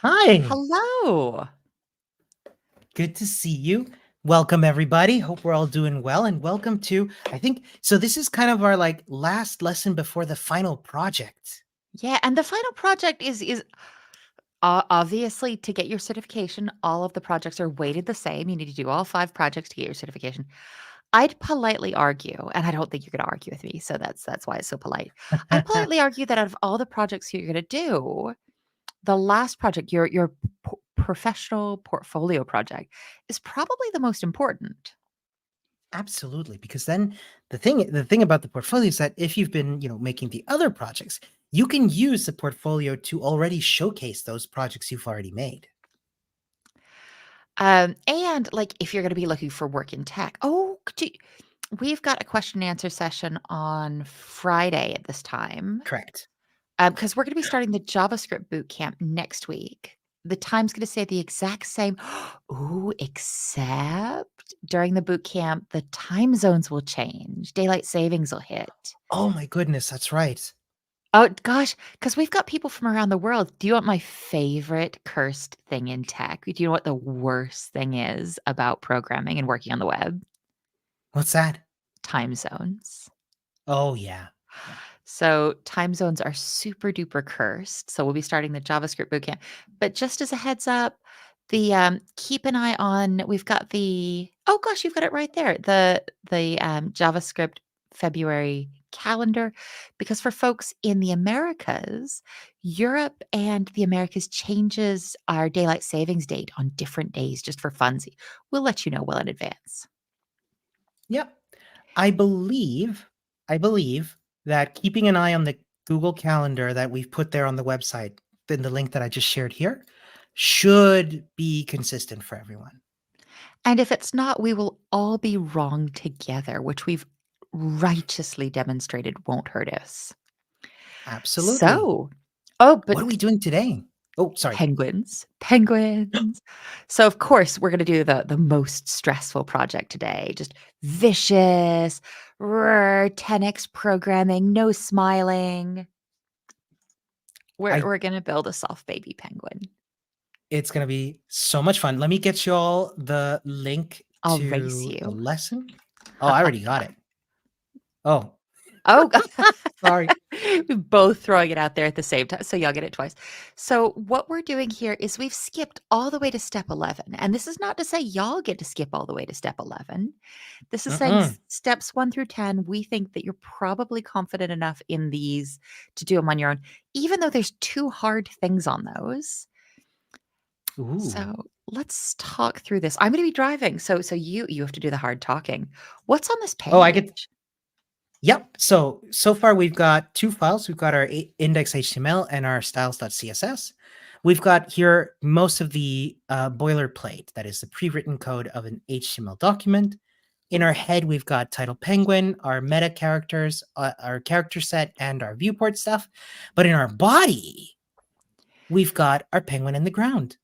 Hi, Hello. good to see you. Welcome everybody. Hope we're all doing well and welcome to I think so this is kind of our like last lesson before the final project. Yeah, and the final project is obviously to get your certification. All of the projects are weighted the same. You need to do all 5 projects to get your certification. I'd politely argue, and I don't think you're going to argue with me, so that's why it's so polite. I'd politely argue that out of all the projects you're going to do, the last project, your professional portfolio project, is probably the most important. Absolutely, because then the thing about the portfolio is that if you've been, making the other projects, you can use the portfolio to already showcase those projects you've already made. And like if you're going to be looking for work in tech, we've got a question and answer session on Friday at this time, Correct. because we're going to be starting the JavaScript boot camp next week. The time's going to stay the exact same. Ooh, except during the boot camp, the time zones will change. Daylight savings will hit. Oh my goodness, that's right. Oh gosh, because we've got people from around the world. Do you want my favorite cursed thing in tech? Do you know what the worst thing is about programming and working on the web? What's that? Time zones. Oh yeah. Yeah. So time zones are super duper cursed. So we'll be starting the JavaScript bootcamp. But just as a heads up, the keep an eye on. We've got the oh gosh, you've got it right there. The JavaScript February calendar, because for folks in the Americas, Europe and the Americas changes our daylight savings date on different days just for funsy. We'll let you know well in advance. Yep. I believe I believe that keeping an eye on the Google Calendar that we've put there on the website, in the link that I just shared here, should be consistent for everyone. And if it's not, we will all be wrong together, which we've righteously demonstrated won't hurt us. Absolutely. So, oh, What but are we doing today? Oh, sorry. penguins. So of course we're going to do the most stressful project today. Just vicious, 10x programming, no smiling. We're I we're going to build a soft baby penguin. It's gonna be so much fun. Let me get you all the link I'll race to the you. lesson. Oh, I already got it. Oh, Oh, sorry. we both throwing it out there at the same time, so y'all get it twice. So what we're doing here is we've skipped all the way to step 11, and this is not to say y'all get to skip all the way to step 11. This is saying Mm-mm. steps 1 through 10, we think that you're probably confident enough in these to do them on your own, even though there's 2 hard things on those. Ooh. So let's talk through this. I'm going to be driving, so you have to do the hard talking. What's on this Oh, I get page? Yep. So far we've got 2 files. We've got our index HTML and our styles.css. We've got here most of the boilerplate, that is the pre-written code of an HTML document. In our head, we've got title penguin, our meta characters, our character set, and our viewport stuff. But in our body, we've got our penguin in the ground.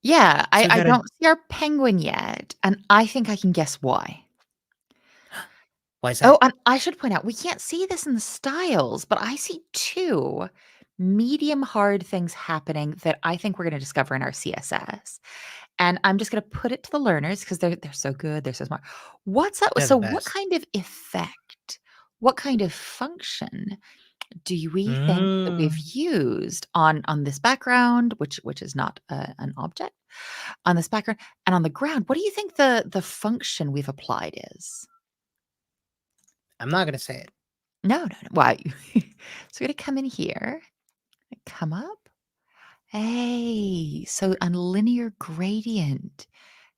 Yeah, So I we I got a don't see our penguin yet, and I think I can guess why. Why is Oh, that? and I should point out, we can't see this in the styles, but I see 2 medium hard things happening that I think we're gonna discover in our CSS. And I'm just gonna put it to the learners because they're so good, they're so smart. What's up They're the so what best. kind of effect, what kind of function do we think that we've Mm. used on this background, which is not an object, on this background and on the ground? What do you think the function we've applied is? I'm not gonna say it. No, no, no. Why? So we're gonna come in here, come up. Hey, so a linear gradient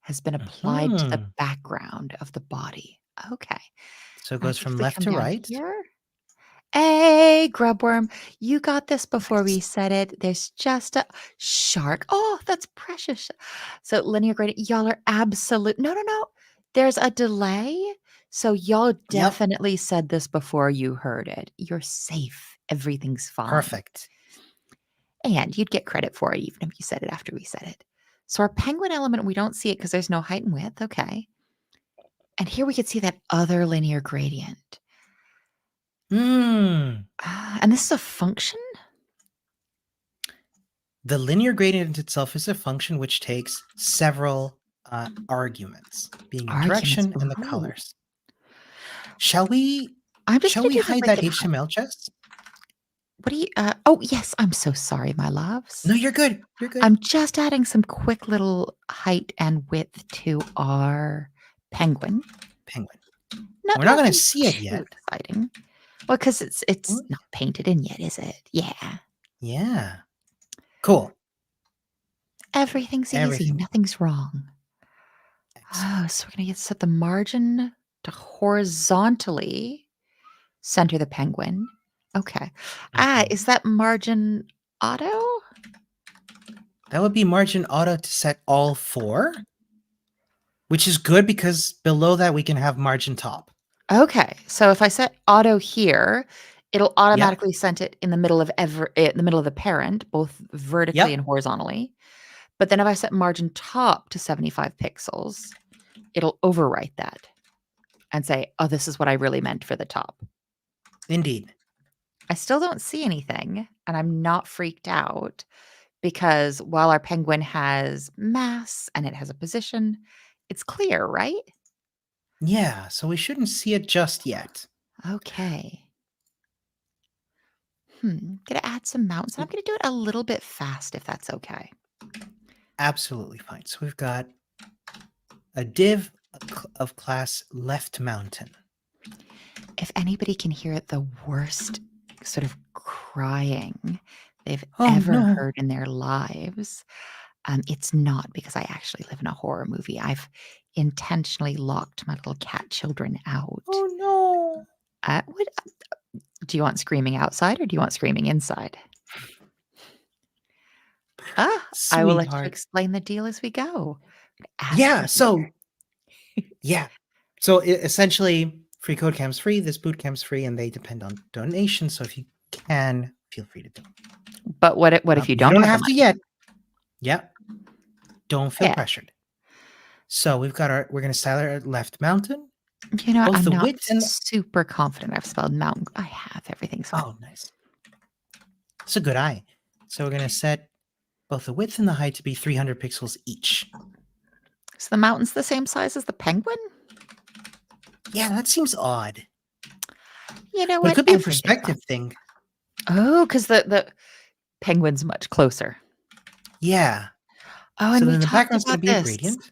has been applied to the Mhm. background of the body. Okay. So it I goes think if from we left come to down right. here. Hey, grubworm, you got this before we Nice. said it. There's just a shark. Oh, that's precious. So linear gradient, y'all are absolute. No, no, no. There's a delay. So y'all Yep. definitely said this before you heard it. You're safe. Everything's fine. Perfect. And you'd get credit for it even if you said it after we said it. So our penguin element, we don't see it because there's no height and width. Okay. And here we could see that other linear gradient. Mm. And this is a function? The linear gradient itself is a function which takes several arguments, being a Arguments. direction and the Ooh. colors. Shall we I'm just shall gonna we do the hide width that and height. HTML chest? What do you oh, yes, I'm so sorry, my loves. No, you're good. You're good. I'm just adding some quick little height and width to our penguin. Penguin. Not We're not going to nothing see it too yet. exciting. Well, because it's Mm, not painted in yet, is it? Yeah. Yeah. Cool. Everything's easy, Everything nothing's wrong. excellent. Oh, so we're gonna get set the margin to horizontally center the penguin. Okay. Mhm. Is that margin auto? That would be margin auto to set all four, which is good because below that we can have margin top. Okay. So if I set auto here, it'll Yep. automatically set it in the middle of in the middle of the parent, both vertically and Yep. horizontally. But then if I set margin top to 75 pixels, it'll overwrite that and say, "Oh, this is what I really meant for the top." Indeed. I still don't see anything, and I'm not freaked out because while our penguin has mass and it has a position, it's clear, right? Yeah, so we shouldn't see it just yet. Okay. Gonna add some mountains. And I'm So gonna do it a little bit fast if that's okay. absolutely fine. So we've got a div of class left mountain. If anybody can hear the worst sort of crying they've Oh ever no. heard in their lives, it's not because I actually live in a horror movie. I've intentionally locked my little cat children out. Oh no. What do you want screaming outside or do you want screaming inside? I will let you Sweetheart. explain the deal as we go. Add Yeah, some so yeah. So essentially free code camp's free, this boot camp's free, and they depend on donations. So if you can, feel free to donate. But what if you You don't don't have the have to money? yet. Yep. Don't feel Yeah. pressured. So we're gonna style our left mountain, You know what? both I'm the not width and super confident I've spelled mountain. I have. Everything's fine. oh nice. It's a good eye. So we're gonna set both the width and the height to be 300 pixels each. So the mountain's the same size as the penguin? Yeah, that seems odd. You know But it what? could be a Everything's perspective fine. thing. Oh, because the penguin's much closer. Yeah. Oh, So and we then the talked background's gonna about be a this. gradient.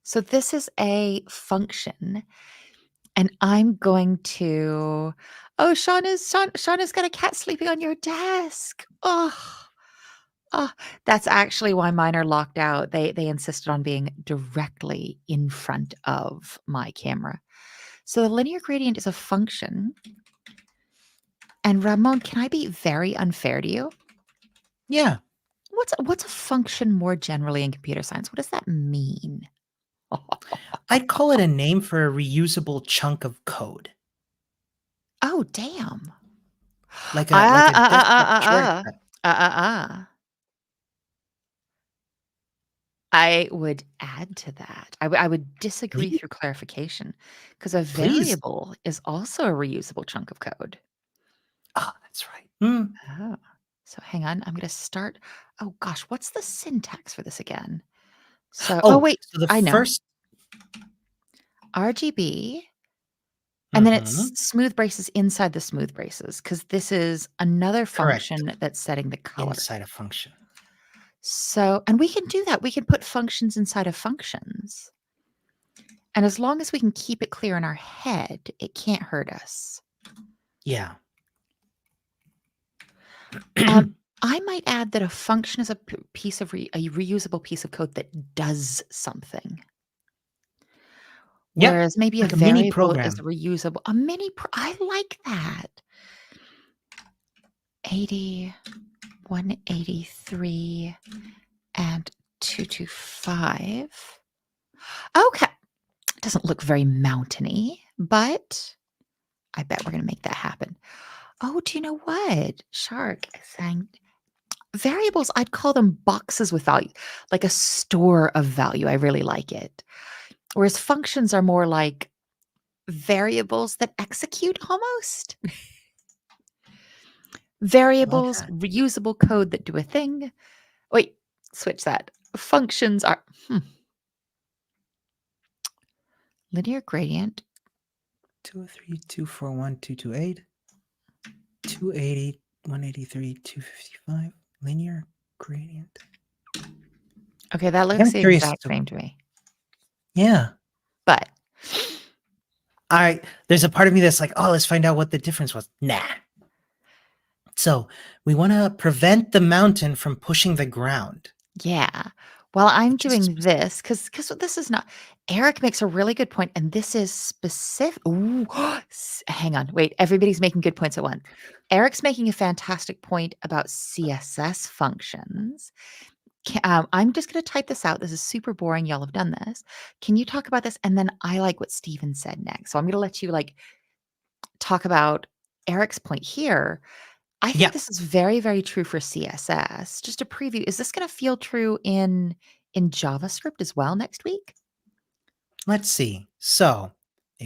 So this is a function, and I'm going to oh, Shauna's got a cat sleeping on your desk. Oh, that's actually why mine are locked out. They insisted on being directly in front of my camera. So the linear gradient is a function. And Ramon, can I be very unfair to you? Yeah. What's a function more generally in computer science? What does that mean? I'd call it a name for a reusable chunk of code. Oh, damn. Like a desktop Uh. shortcut. I would add to that. I would disagree Please? through clarification because a Please. variable is also a reusable chunk of code. Ah, that's right. Hmm. Oh. So hang on, I'm gonna start. Oh gosh, what's the syntax for this again? So, oh Oh, wait, so the I know. first RGB, and then it's mhm, smooth braces inside the smooth braces because this is another correct. function that's setting the color. Inside a function. So, and we can do that. We can put functions inside of functions. And as long as we can keep it clear in our head, it can't hurt us. Yeah. I might add that a function is a piece of a reusable piece of code that does something. Yep. Whereas maybe a Like a mini variable is a program. reusable, a mini, I like that. 80, 183, and 225. Okay. Doesn't look very mountainy, but I bet we're going to make that happen. Oh, do you know what? Shark is saying variables, I'd call them boxes with value, like a store of value. I really like it. Whereas functions are more like variables that execute almost. I like Variables, that. reusable code that do a thing. Wait, switch that. Functions are linear gradient. 203, 241, 228, 280, 183, 255. Linear gradient. Okay, that I'm looks the curious. exact same to me. Yeah. But There's a part of me that's like, oh, let's find out what the difference was. Nah. So we want to prevent the mountain from pushing the ground. yeah. While I'm Which is doing this, because this is not Eric makes a really good point, and this is specific. Ooh, hang on, wait. Everybody's making good points at once. Eric's making a fantastic point about CSS functions. I'm just going to type this out. This is super boring. Y'all have done this. Can you talk about this? And then I like what Steven said next. So I'm going to let you talk about Eric's point here. I think yeah. this is very, very true for CSS. Just a preview. Is this going to feel true in JavaScript as well next week? Let's see. So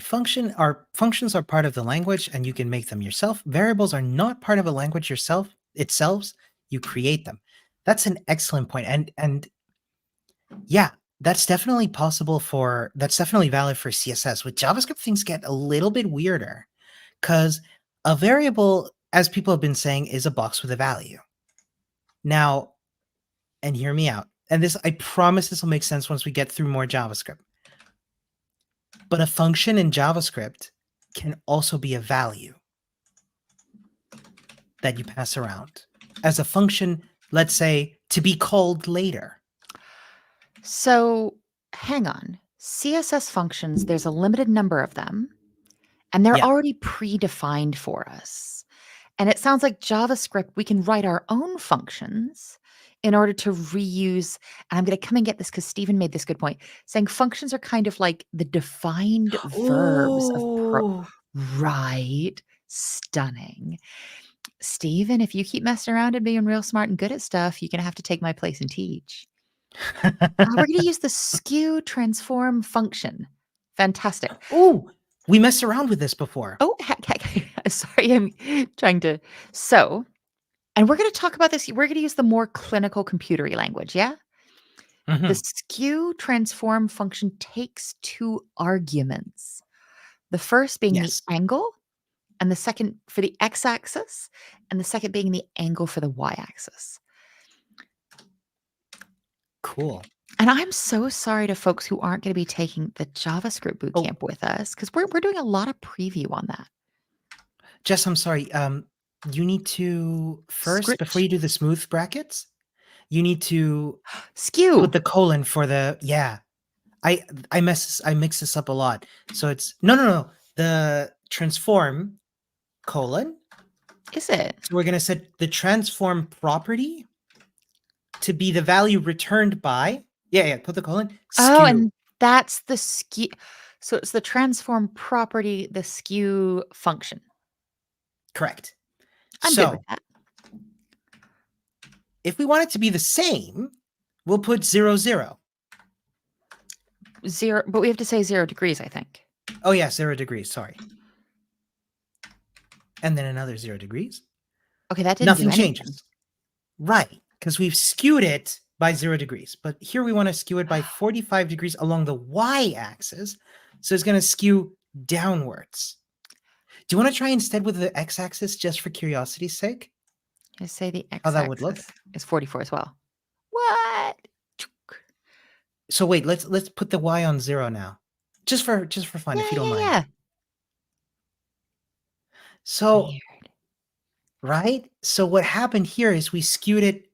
functions are part of the language and you can make them yourself. Variables are not part of a language itself. You create them. That's an excellent point. And yeah, that's definitely that's definitely valid for CSS. With JavaScript, things get a little bit weirder because a variable, as people have been saying, is a box with a value. Now, and hear me out. And I promise this will make sense once we get through more JavaScript. But a function in JavaScript can also be a value that you pass around as a function, let's say, to be called later. So hang on. CSS functions, there's a limited number of them, and they're Yeah. already predefined for us. And it sounds like JavaScript, we can write our own functions in order to reuse. And I'm going to come and get this because Stephen made this good point, saying functions are kind of like the defined verbs of Oh. right. Stunning. Stephen, if you keep messing around and being real smart and good at stuff, you're going to have to take my place and teach. We're going to use the skew transform function. Fantastic. Oh, we messed around with this before. Oh, heck. Sorry, I'm trying to. So, and we're going to talk about this. We're going to use the more clinical computery language. Yeah. The Mhm. skew transform function takes two arguments. The first being the Yes. angle, and the second for the x axis, and the second being the angle for the y axis. Cool. And I'm so sorry to folks who aren't going to be taking the JavaScript Oh, bootcamp with us because we're doing a lot of preview on that. Jess, I'm sorry. You need to first, before Script you do the smooth brackets, you need to put skew. the colon for the I mix this up a lot. So it's no. The transform colon. Is it? So we're gonna set the transform property to be the value returned by. Yeah. Put the colon Oh, skew. and that's the skew. So it's the transform property, the skew function. Correct. I'm good with So that. if we want it to be the same, we'll put 0. Zero, but we have to say 0 degrees, I think. Oh yeah, 0 degrees. Sorry. And then another 0 degrees. Okay, that didn't do Nothing anything. changes. Right, because we've skewed it by 0 degrees. But here we want to skew it by 45 degrees along the y-axis. So it's going to skew downwards. Do you want to try instead with the x-axis just for curiosity's sake? Just say the How that would look? x-axis is 44 as well. What? So wait, let's put the y on 0 now. Just for fun, if you don't mind. Yeah. So, Weird. right? So what happened here is we skewed it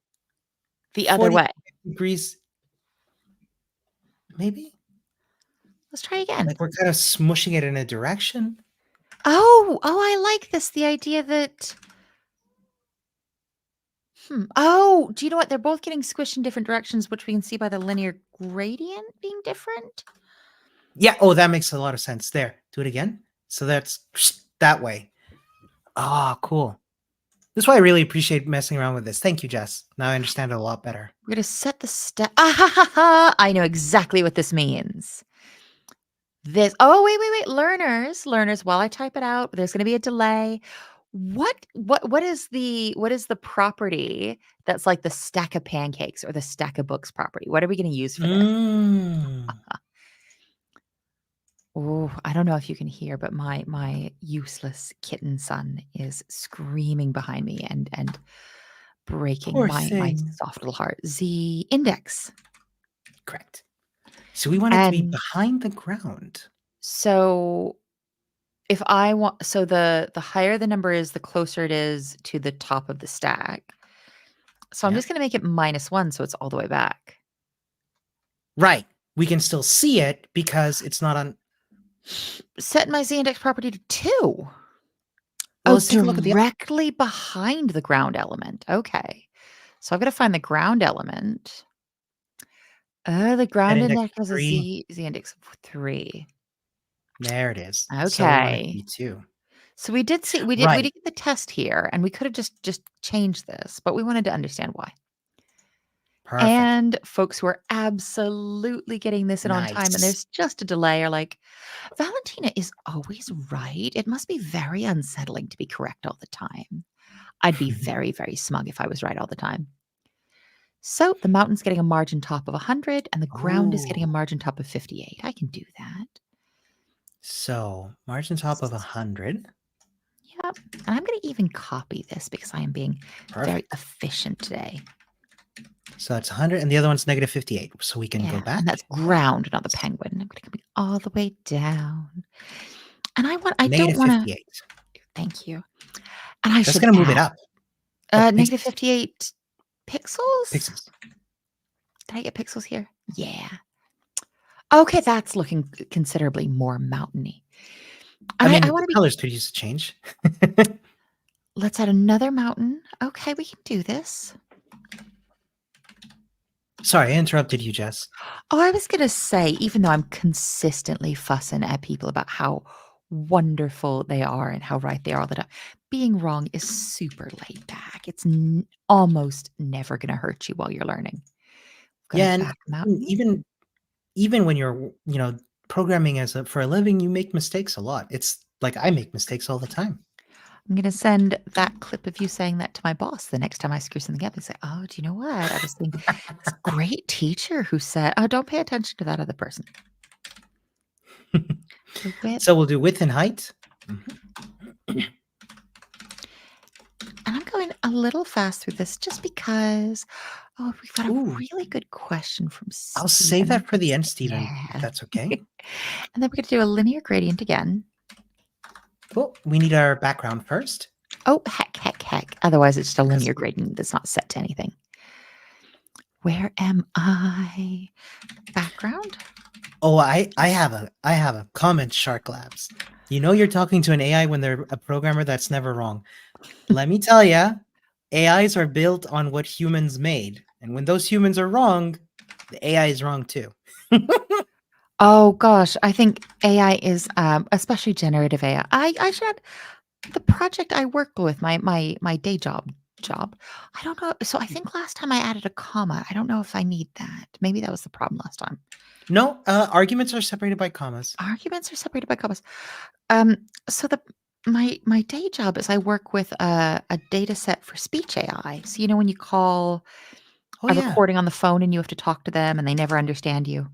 The other 45 way. degrees. Maybe? Let's try again. Like we're kind of smushing it in a direction. Oh, I like this. The idea that Oh, do you know what? They're both getting squished in different directions, which we can see by the linear gradient being different. Yeah. Oh, that makes a lot of sense. There. Do it again. So that's that way. Ah, cool. That's why I really appreciate messing around with this. Thank you, Jess. Now I understand it a lot better. We're going to set the step. Ah, ha, ha, ha. I know exactly what this means. Wait. Learners, while I type it out, there's going to be a delay. What is the property that's like the stack of pancakes or the stack of books property? What are we gonna use for this? Mm, Oh, I don't know if you can hear, but my useless kitten son is screaming behind me and breaking poor my thing. soft little heart. Z index. Correct. So we want it to be And behind the ground. so if I want so the higher the number is, the closer it is to the top of the stack. So I'm Yeah. just gonna make it -1 so it's all the way back. Right. We can still see it because it's not on. Set my z-index property to 2. Well, Oh, let's take a look at the. directly behind the ground element. Okay. So I've got to find the ground element. The At ground index index has a 3. z-index of 3. There it is. So we want it to Okay. be 2. So we did see we Right. did get the test here, and we could have just changed this, but we wanted to understand why. Perfect. And folks who are absolutely getting this in on time, and Nice. there's just a delay, are like, Valentina is always right. It must be very unsettling to be correct all the time. I'd be very, very smug if I was right all the time. So the mountain's getting a margin top of 100 and the ground is getting a Oh. margin top of 58. I can do that. So margin top of 100. Yep. And I'm going to even copy this because I am being very Perfect. efficient today. So that's 100, and the other one's negative 58. So we can go Yeah. And that's back. ground, not the penguin. I'm going to come all the way down. And I don't Negative want to, 58. thank you. And I That's should going to move it add up. Oh, negative pixels. 58 pixels. Pixels. Did I get pixels here? Yeah. Okay. That's looking considerably more mountainy. I And I mean, want the to be, colors could use a change. let's add another mountain. Okay. We can do this. Sorry, I interrupted you, Jess. Oh, I was gonna say, even though I'm consistently fussing at people about how wonderful they are and how right they are all the time, being wrong is super laid back. It's almost never gonna hurt you while you're learning. Got a Yeah, and back mountain. even when you're, programming as a for a living, you make mistakes a lot. It's like I make mistakes all the time. I'm gonna send that clip of you saying that to my boss the next time I screw something up and say, "Oh, do you know what? I was seeing this great teacher who said, oh, don't pay attention to that other person. The width." So we'll do width and height. And I'm going a little fast through this just because, oh, we've got a Ooh, really good question from I'll save Stephen. that for the end, Stephen, if Yeah. that's okay. And then we're going to do a linear gradient again. Cool. We need our background first. Oh, heck, heck, heck. Otherwise, it's just a 'Cause linear gradient that's not set to anything. Where am I? Background? Oh, I have a comment, Shark Labs. You know you're talking to an AI when they're a programmer that's never wrong. Let me tell ya, AIs are built on what humans made, and when those humans are wrong, the AI is wrong too. Oh gosh, I think AI is, especially generative AI. I should the project I work with, my day job. I don't know. So I think last time I added a comma. I don't know if I need that. Maybe that was the problem last time. No, arguments are separated by commas. Arguments are separated by commas. Um, so my day job is I work with a data set for speech AI. So you know when you call Oh a yeah. recording on the phone and you have to talk to them and they never understand you.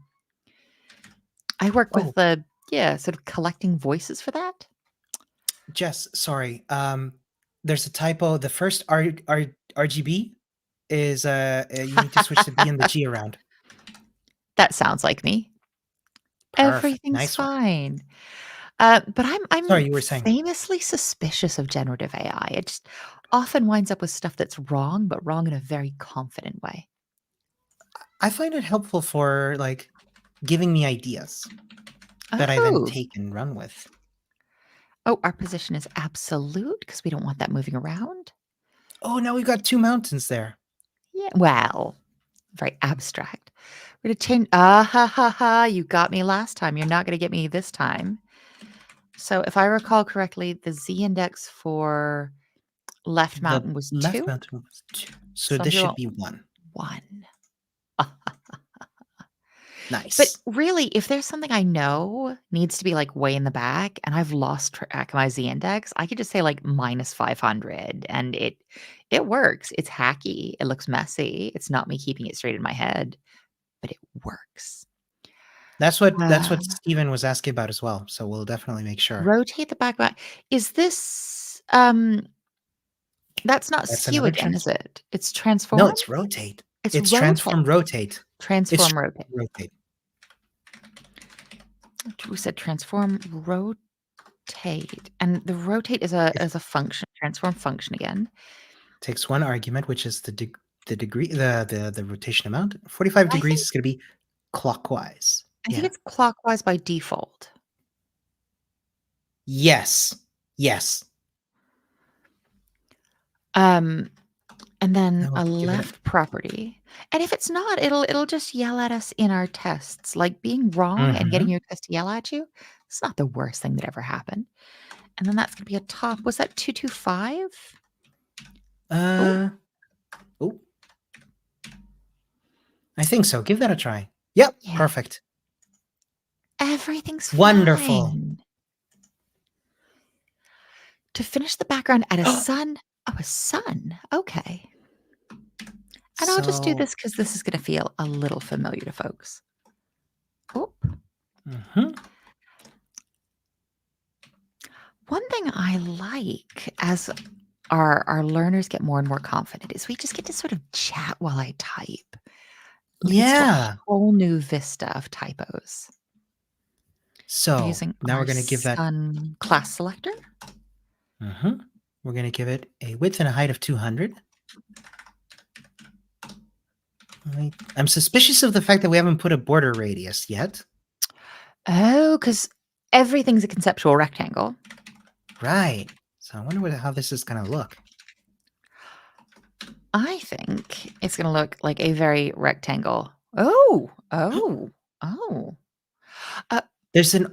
I work with Oh, the yeah, sort of collecting voices for that. Jess, sorry. There's a typo. The first RGB is you need to switch the B and the G around. That sounds like me. Perfect. Everything's Nice one. fine. But I'm Sorry, you were saying. famously suspicious of generative AI. It just often winds up with stuff that's wrong, but wrong in a very confident way. I find it helpful for like giving me ideas that I then Oh. take and run with. Oh, our position is absolute because we don't want that moving around. Oh, now we've got 2 mountains there. Yeah. Well, very abstract. We're gonna change. Ah ha ha ha! You got me last time. You're not gonna get me this time. So, if I recall correctly, the z-index for left The mountain was left 2. mountain was 2. So So I'm this doing should be 1. 1. But Nice. really, if there's something I know needs to be, like, way in the back and I've lost track of my Z index, I could just say, like, -500 and it works. It's hacky, it looks messy, it's not me keeping it straight in my head, but it works. That's what Uh, Steven was asking about as well, so we'll definitely make sure. rotate the back. Is this, that's not That's skew another again, is transform. it? It's No, transform? it's rotate. It's It's rotate. transform rotate. It's Transform, rotate. rotate. We said transform, rotate, and the rotate It is a function, transform function again. takes one argument, which is the degree the rotation amount. 45 I degrees think is gonna be clockwise. I think Yeah. it's clockwise by default. Yes. Yes. Um, and then Now we'll a give it a left property. And if it's not, it'll just yell at us in our tests. Like being wrong and getting mhm. your test to yell at you, it's not the worst thing that ever happened. And then that's gonna be a top. Was that 225? Oh, Uh, oh, I think so. Give that a try. Yep, yeah. perfect. Everything's Wonderful. fine. To finish the background, add a sun. Oh, a sun. Okay. And I'll just do So this because this is gonna feel a little familiar to folks. Oh, mhm. one thing I like as our learners get more and more confident is we just get to sort of chat while I type. Leads to a Yeah. whole new vista of typos. We're So, using now our we're gonna give that sun class selector. mhm. We're gonna give it a width and a height of 200. I'm suspicious of the fact that we haven't put a border radius yet. Oh, because everything's a conceptual rectangle. Right. So I wonder how this is gonna look. I think it's gonna look like a very rectangle. Oh, oh, oh. Uh, There's an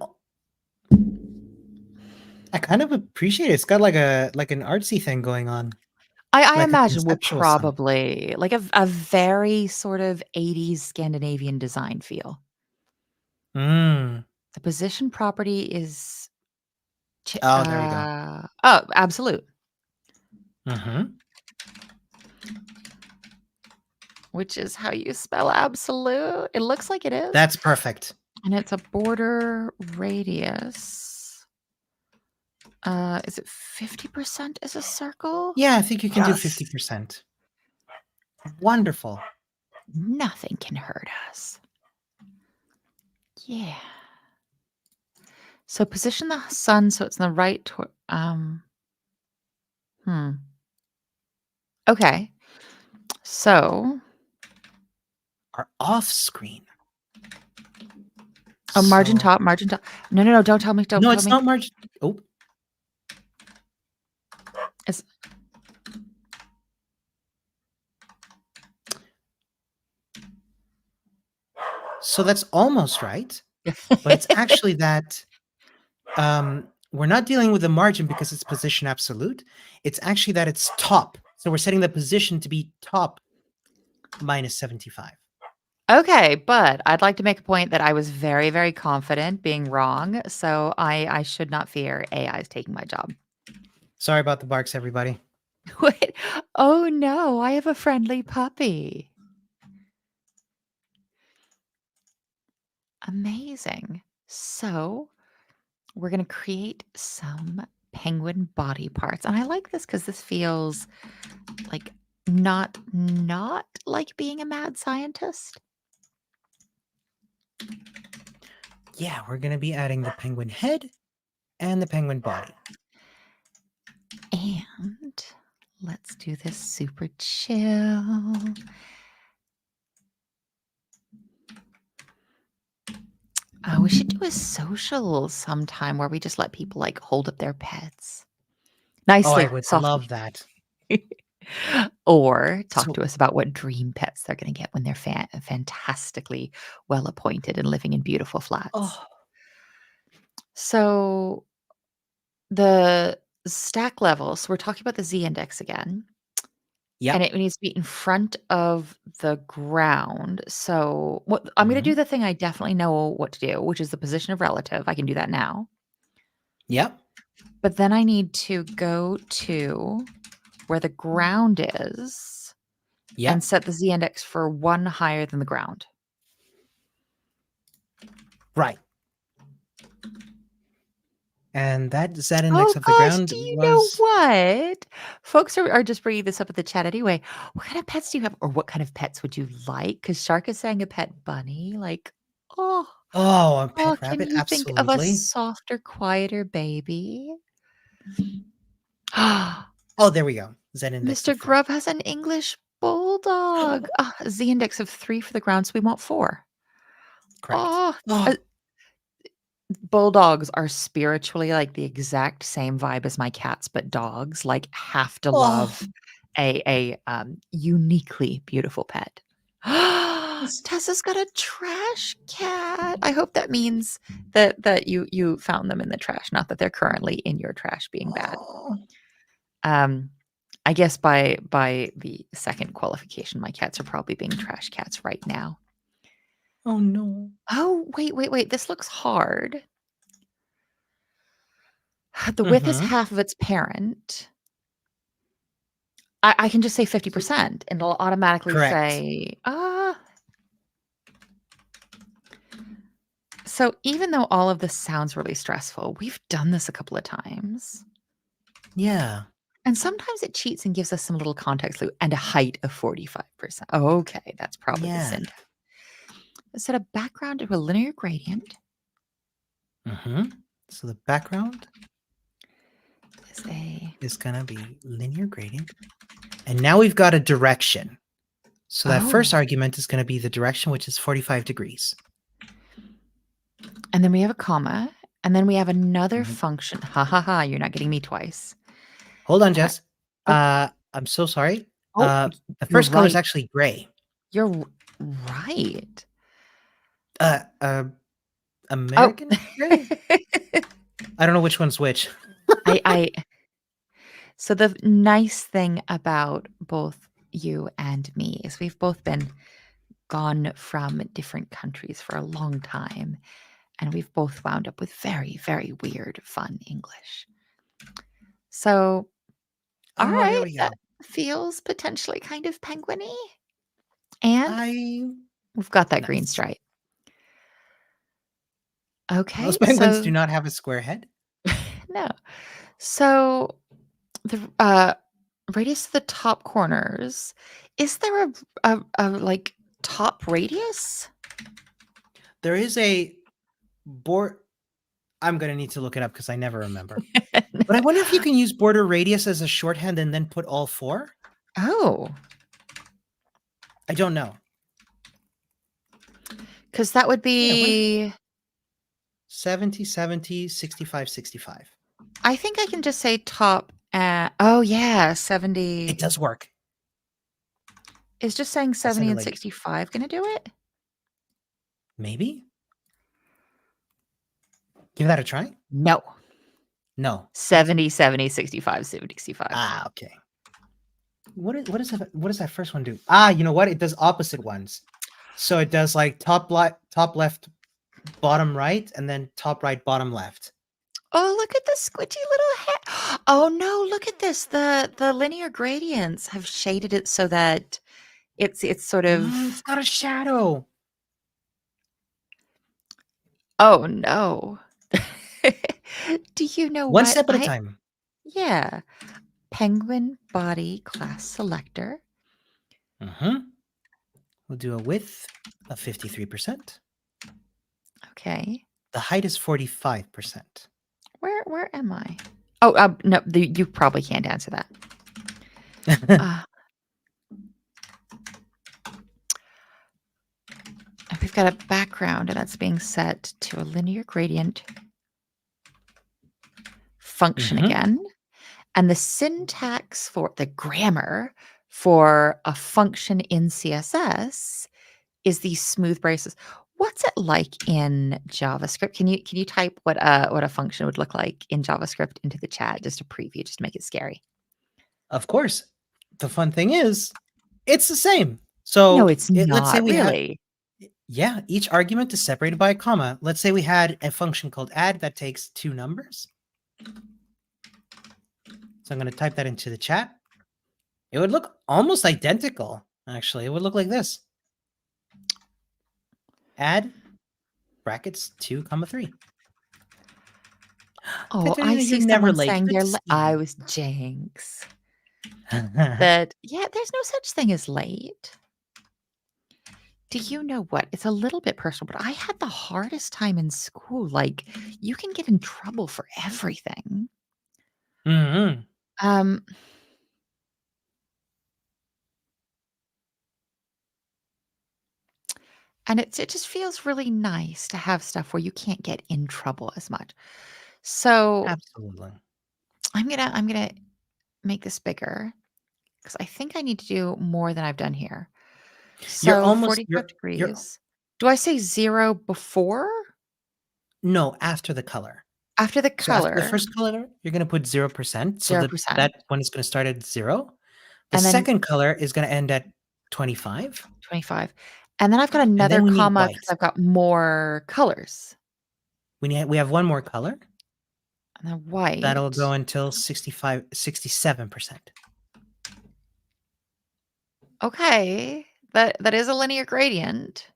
I kind of appreciate it. It's got like an artsy thing going on, I like a imagine we'll conceptual sun. probably like a very sort of 80s Scandinavian design feel. Mm. The position property is Oh, there you go. oh, absolute, Mhm. which is how you spell absolute. It looks like it is. That's perfect. And it's a border radius. Is it 50% as a circle? Yeah, I think you can do Yes. 50%. Wonderful. Nothing can hurt us. Yeah. So position the sun so it's in the right hmm. Okay. So, Our off screen. oh, margin So top, margin top. No, no, no, don't tell me, don't no, tell it's me. not margin. Oh, It's so that's almost right, but it's actually that we're not dealing with the margin because it's position absolute. It's actually that it's top. So we're setting the position to be top minus 75. Okay, but I'd like to make a point that I was very, very confident being wrong, so I should not fear AI is taking my job. Sorry about the barks, everybody. Wait, oh no, I have a friendly puppy. Amazing. So, we're gonna create some penguin body parts, and I like this because this feels like not like being a mad scientist. Yeah, we're going to be adding the penguin head and the penguin body. And let's do this super chill. We should do a social sometime where we just let people like hold up their pets Oh, I nicely, would softly, love that. or talk So, to us about what dream pets they're going to get when they're fantastically well appointed and living in beautiful flats. oh, So the stack levels, we're talking about the z index again. and Yep. it needs to be in front of the ground. So, what I'm gonna do Mhm. the thing I definitely know what to do, which is the position of relative. I can do that now. Yep. But then I need to go to where the ground is and Yep. set the z index for 1 higher than the ground. Right. And that Z Oh index of the gosh, ground do you know was what? Folks are just bringing this up at the chat anyway. What kind of pets do you have, or what kind of pets would you like? Because Shark is saying a pet bunny. Like, oh, oh, a oh, pet can rabbit? you think of a Absolutely. softer, quieter baby? Oh, there we go. Z index Mr. of 3. Grub has an English bulldog. Ah, Z index of 3 for the ground, so we want 4. Correct. Oh, uh, Oh. bulldogs are spiritually like the exact same vibe as my cats, but dogs like have to Oh. love a uniquely beautiful pet. It's Tessa's got a trash cat. I hope that means that you found them in the trash, not that they're currently in your trash being bad. oh. Um, I guess by the second qualification, my cats are probably being trash cats right now. Oh, no. Oh, wait. This looks hard. The width is Mhm. half of its parent. I can just say So 50%, and it'll automatically correct. say, so even though all of this sounds really stressful, we've done this a couple of times. Yeah. And sometimes it cheats and gives us some little context clue and a height of 45%. Okay, that's probably the Yeah. syntax. Set a background to a linear gradient Mhm. So the background is a is gonna be linear gradient. And now we've got a direction. So that first oh, argument is gonna be the direction, which is 45 degrees. and then we have a comma, and then we have another Mhm. function. Ha ha ha, you're not getting me twice. Hold on, Uh, Jess. oh, I'm so sorry. oh, The you're first color is right. actually gray. You're right. Uh, uh, Oh. American gray? I don't know which one's which. I so the nice thing about both you and me is we've both been gone from different countries for a long time, and we've both wound up with very, very weird, fun English. So, all Oh, there right, we that go. feels potentially kind of penguiny, and I we've got that green Nice. stripe. Okay, Most penguins do so not have a square head. no. So the radius of the top corners, is there a like top radius? There is a board. I'm gonna need to look it up because I never remember. But I wonder if you can use border radius as a shorthand and then put all 4? Oh, I don't know. because that would Yeah, what if be 70, 70, 65, 65. I think I can just say top oh yeah, It 70 does work. is just saying I'll send 70 a and link. 65 gonna do it? Maybe? Give that a try? No. No. 70, 70, 65, 65. Ah, okay. What does that first one do? Ah, you know what? It does opposite ones. So it does like top left, bottom right, and then top right, bottom left. Oh, look at the squidgy little head. Oh no, look at this. The linear gradients have shaded it so that it's sort It's of got a shadow. oh no. Do you know One what? step at a time. Yeah, penguin body class selector. Mhm. We'll do a width of 53%. Okay. The height is 45%. Where am I? Oh, no, you probably can't answer that. Uh, we've got a background, and that's being set to a linear gradient function Mhm. again. And the syntax for the grammar for a function in CSS is these smooth braces. What's it like in JavaScript? Can you type what a function would look like in JavaScript into the chat just to preview, just to make it scary? Of course. the fun thing is, it's the same. No, So it's let's say not we had, really. yeah, each argument is separated by a comma. Let's say we had a function called add that takes two numbers. So I'm going to type that into the chat. It would look almost identical, actually. It would look like this. Add brackets 2 comma 3. Oh, I Katerina, you're see never someone late. saying Good they're to li see I you. was jinx. That yeah, there's no such thing as late. Do you know what? It's a little bit personal, but I had the hardest time in school. Like, you can get in trouble for everything. Mhm. Um, and it just feels really nice to have stuff where you can't get in trouble as much. So Absolutely. I'm gonna make this bigger because I think I need to do more than I've done here. You're So almost 45 you're degrees. Do I say 0 before? no, after the color. After the So after the color, first color, you're going to put 0%, so that 0%. that one is going to start at 0. The And then second color is going to end at 25, 25. And then I've got and then another we need comma because white. 'cause I've got more colors. We have one more color. And then That'll go white. until 67%. Okay. That is a linear gradient.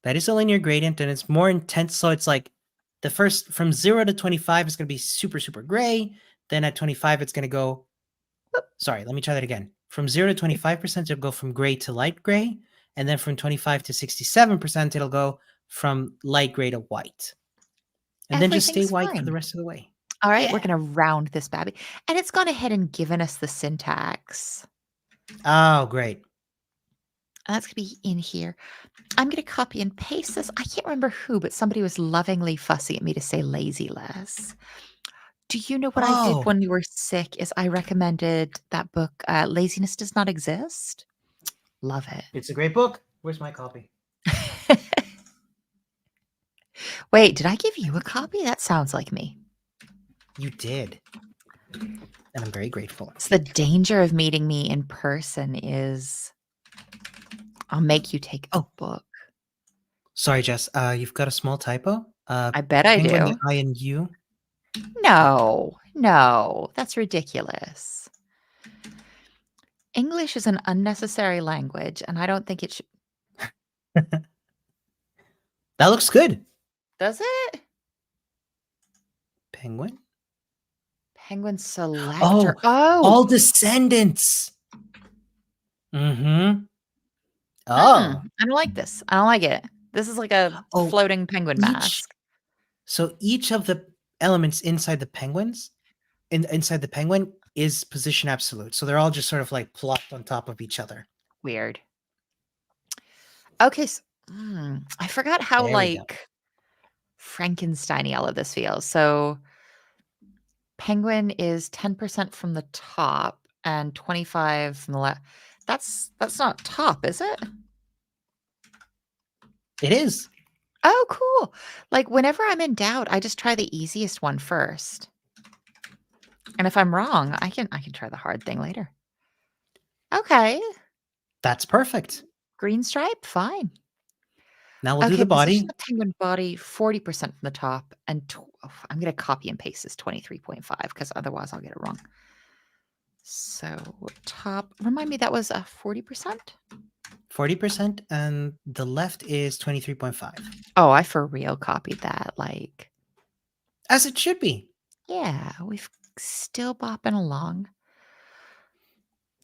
That is a linear gradient, and it's more intense, so it's like the first from 0 to 25 is gonna be super, super gray, then at 25, it's gonna go sorry, let me try that again. From 0 to 25%, it'll go from gray to light gray, and then from 25 to 67%, it'll go from light gray to white. And then just stay Everything's white for the fine. rest of the way. All right, we're Yeah. gonna round this baby. And it's gone ahead and given us the syntax. Oh, great. And that's gonna be in here. I'm gonna copy and paste this. I can't remember who, but somebody was lovingly fussy at me to say lazy less. Do you know what I did Oh, when you were sick is I recommended that book, Laziness Does Not Exist? Love it's a great book. Where's my copy? it. Wait, did I give you a copy? That sounds like me. You did. And I'm very grateful. So the danger of meeting me in person is I'll make you take the Oh, book. sorry, Jess. You've got a small typo. I bet I Penguin, the do. I and U. No, no, that's ridiculous. English is an unnecessary language, and I don't think it should. That looks good. Does it? Penguin. Penguin selector. Oh, Oh, all descendants. Mm-hmm. hmm. Oh. I don't like this. I don't like it. This is like a Oh, floating penguin each mask. so each of the elements inside the penguins inside the penguin is position absolute. So they're all just sort of like plopped on top of each other. Weird. Okay, I forgot how There we go. like Frankenstein-y all of this feels. So penguin is 10% from the top and 25 from the left. That's not top, is it? It is. Oh, cool. Like whenever I'm in doubt, I just try the easiest one first. And if I'm wrong, I can try the hard thing later. Okay. That's perfect. Green stripe, fine. Now we'll do Okay, the position body. the penguin body 40% from the top and I'm going to copy and paste this 23.5 because otherwise I'll get it wrong. So top, remind me that was a 40%? 40%, and the left is 23.5. Oh, I for real copied that. Like, As it should be. yeah, we've still bopping along.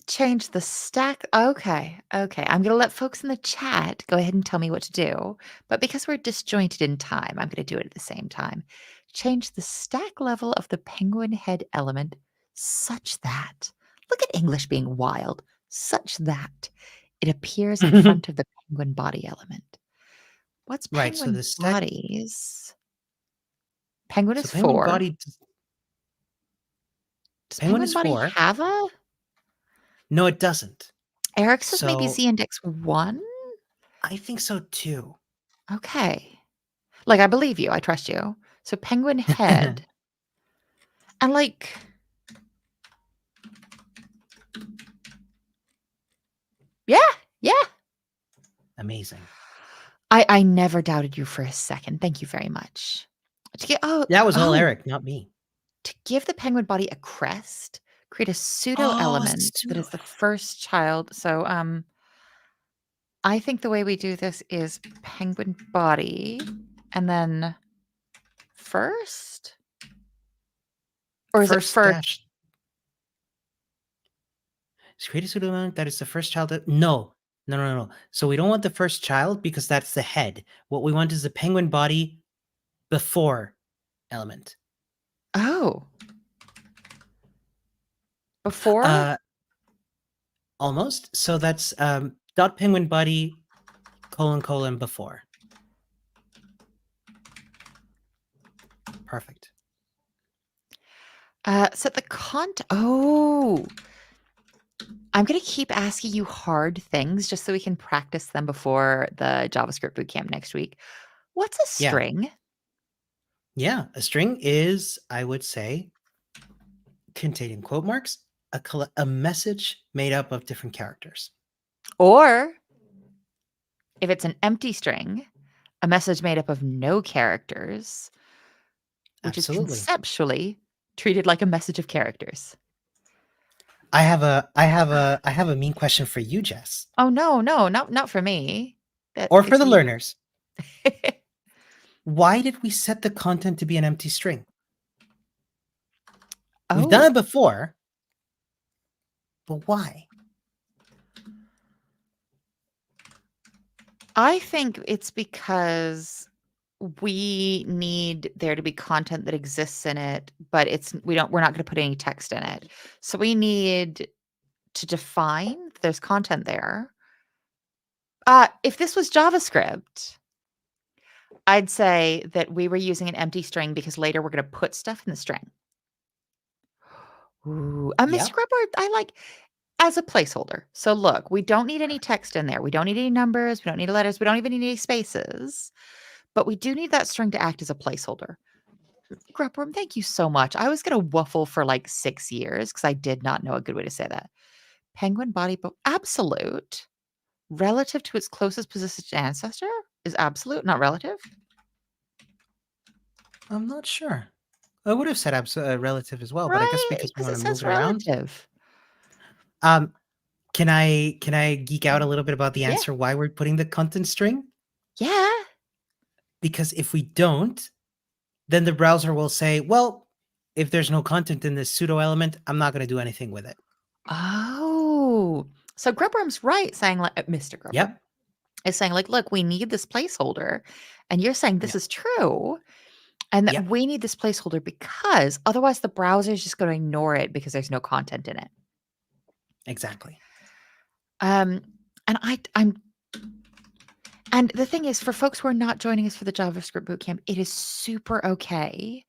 Change the stack. Okay. Okay. I'm going to let folks in the chat go ahead and tell me what to do. But because we're disjointed in time, I'm going to do it at the same time. Change the stack level of the penguin head element such that, look at English being wild, such that it appears in front of the penguin body element. What's Right, so penguin the stack bodies? Penguin so is penguin 4. body Does penguin penguin is body 4. have a? No, it doesn't. Eric says maybe So Z index 1? I think so too. Okay. Like, I believe you, I trust you. So penguin head, and, like Yeah, yeah. Amazing. I never doubted you for a second. Thank you very much. To get That was all oh, Eric, not me. to give the penguin body a crest, create a pseudo Oh, element that is the first child. So, I think the way we do this is penguin body and then first? Or is it first first? dash. Create a pseudo element that is the first child. No, no, no, no. So we don't want the first child because that's the head. What we want is the penguin body before element. Oh. Before? Uh, almost. So that's dot penguin body colon before. Perfect. Set the oh. I'm gonna keep asking you hard things just so we can practice them before the JavaScript bootcamp next week. What's a Yeah. string? Yeah. A string is, I would say, containing quote marks, a message made up of different characters. Or if it's an empty string, a message made up of no characters, which is Absolutely. conceptually treated like a message of characters. I have a mean question for you, Jess, Oh no, no, not for me. or for It's the you. learners. Why did we set the content to be an empty string? We've done Oh, it before, but why? I think it's because we need there to be content that exists in it, but we're not going to put any text in it. So we need to define that there's content there. If this was JavaScript, I'd say that we were using an empty string because later we're going to put stuff in the string. Ooh, Mr. Yeah, Grubber, I like as a placeholder. So look, we don't need any text in there. We don't need any numbers. We don't need letters. We don't even need any spaces. But we do need that string to act as a placeholder. Grubworm, thank you so much. I was going to waffle for like 6 years because I did not know a good way to say that. Penguin body, absolute relative to its closest positioned ancestor is absolute, not relative. I'm not sure. I would have said relative as well, but I guess Right? because we Because want it to move says it around. relative. Um, can I geek out a little bit about the Yeah. answer why we're putting the content string? Yeah. Because if we don't, then the browser will say, well, if there's no content in this pseudo element, I'm not going to do anything with it. Oh. So Grubworm's right saying like Mr. Grubworm Yep. is saying like, look, we need this placeholder. And you're saying this Yep. is true. And that Yep. we need this placeholder because otherwise the browser is just going to ignore it because there's no content in it. Exactly. And I'm and the thing is, for folks who are not joining us for the JavaScript bootcamp, it is super okay.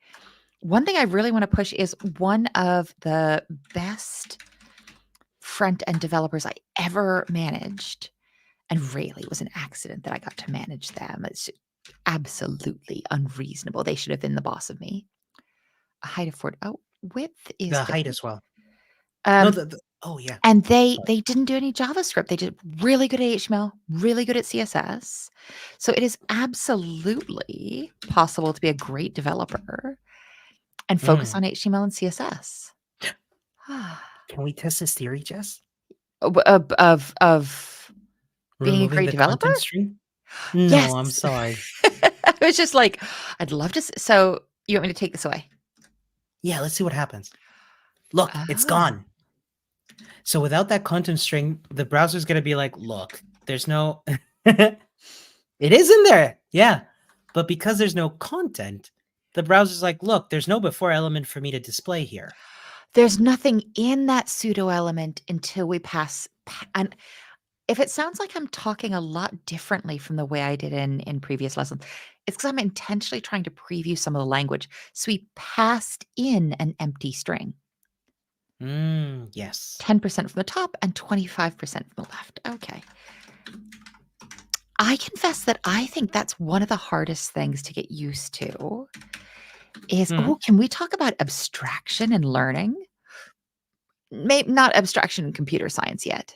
One thing I really want to push is one of the best front end developers I ever managed, and really it was an accident that I got to manage them. It's absolutely unreasonable. They should have been the boss of me. A height of 40. Oh, width is The height different. as well. No, Um, oh yeah. And they Sorry. they didn't do any JavaScript. They did really good at HTML, really good at CSS. So it is absolutely possible to be a great developer and focus Mm. on HTML and CSS. Can we test this theory, Jess? Of being a Removing great the developer? content string? No, Yes. I'm sorry. I was just like, I'd love to so you want me to take this away? Yeah, let's see what happens. Look, it's Oh. gone. So without that content string, the browser's going to be like, look, there's no it is in there. Yeah. But because there's no content, the browser's like, look, there's no before element for me to display here. There's nothing in that pseudo element until we pass and if it sounds like I'm talking a lot differently from the way I did in previous lessons, it's because I'm intentionally trying to preview some of the language. So we passed in an empty string, Yes. 10% from the top and 25% from the left. Okay. I confess that I think that's one of the hardest things to get used to is, Mm. can we talk about abstraction and learning? Maybe not abstraction in computer science yet.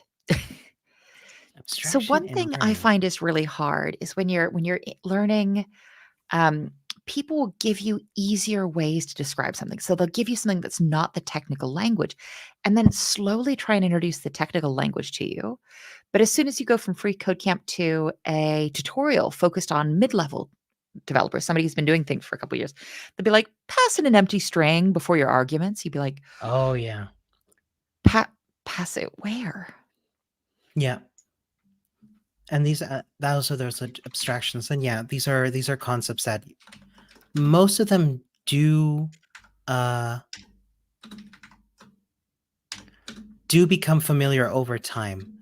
So Abstraction one and thing I learning. find is really hard is when you're learning, um, people will give you easier ways to describe something. So they'll give you something that's not the technical language, and then slowly try and introduce the technical language to you. But as soon as you go from free code camp to a tutorial focused on mid-level developers, somebody who's been doing things for a couple of years, they'll be like, pass in an empty string before your arguments. You'd be like, Oh yeah. pass it where? Yeah. And these those are those abstractions. And yeah, these are concepts that most of them uh do become familiar over time.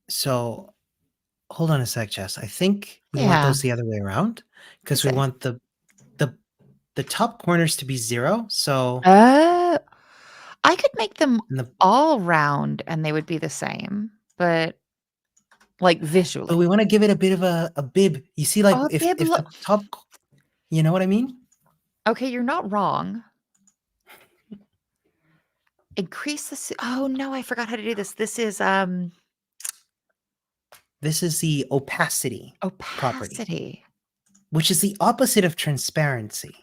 So hold on a sec, Jess. I think we want Yeah. those the other way around because Is we it? want the the top corners to be 0. So Uh, I could make them and the all round and they would be the same, but like but we visually. want to give it a bit of a bib. You see, like Oh, a if bib. the top, you know what I mean? Okay, you're not wrong. Increase the oh, no, I forgot how to do this. This is, This is the opacity property, opacity. which is the opposite of transparency.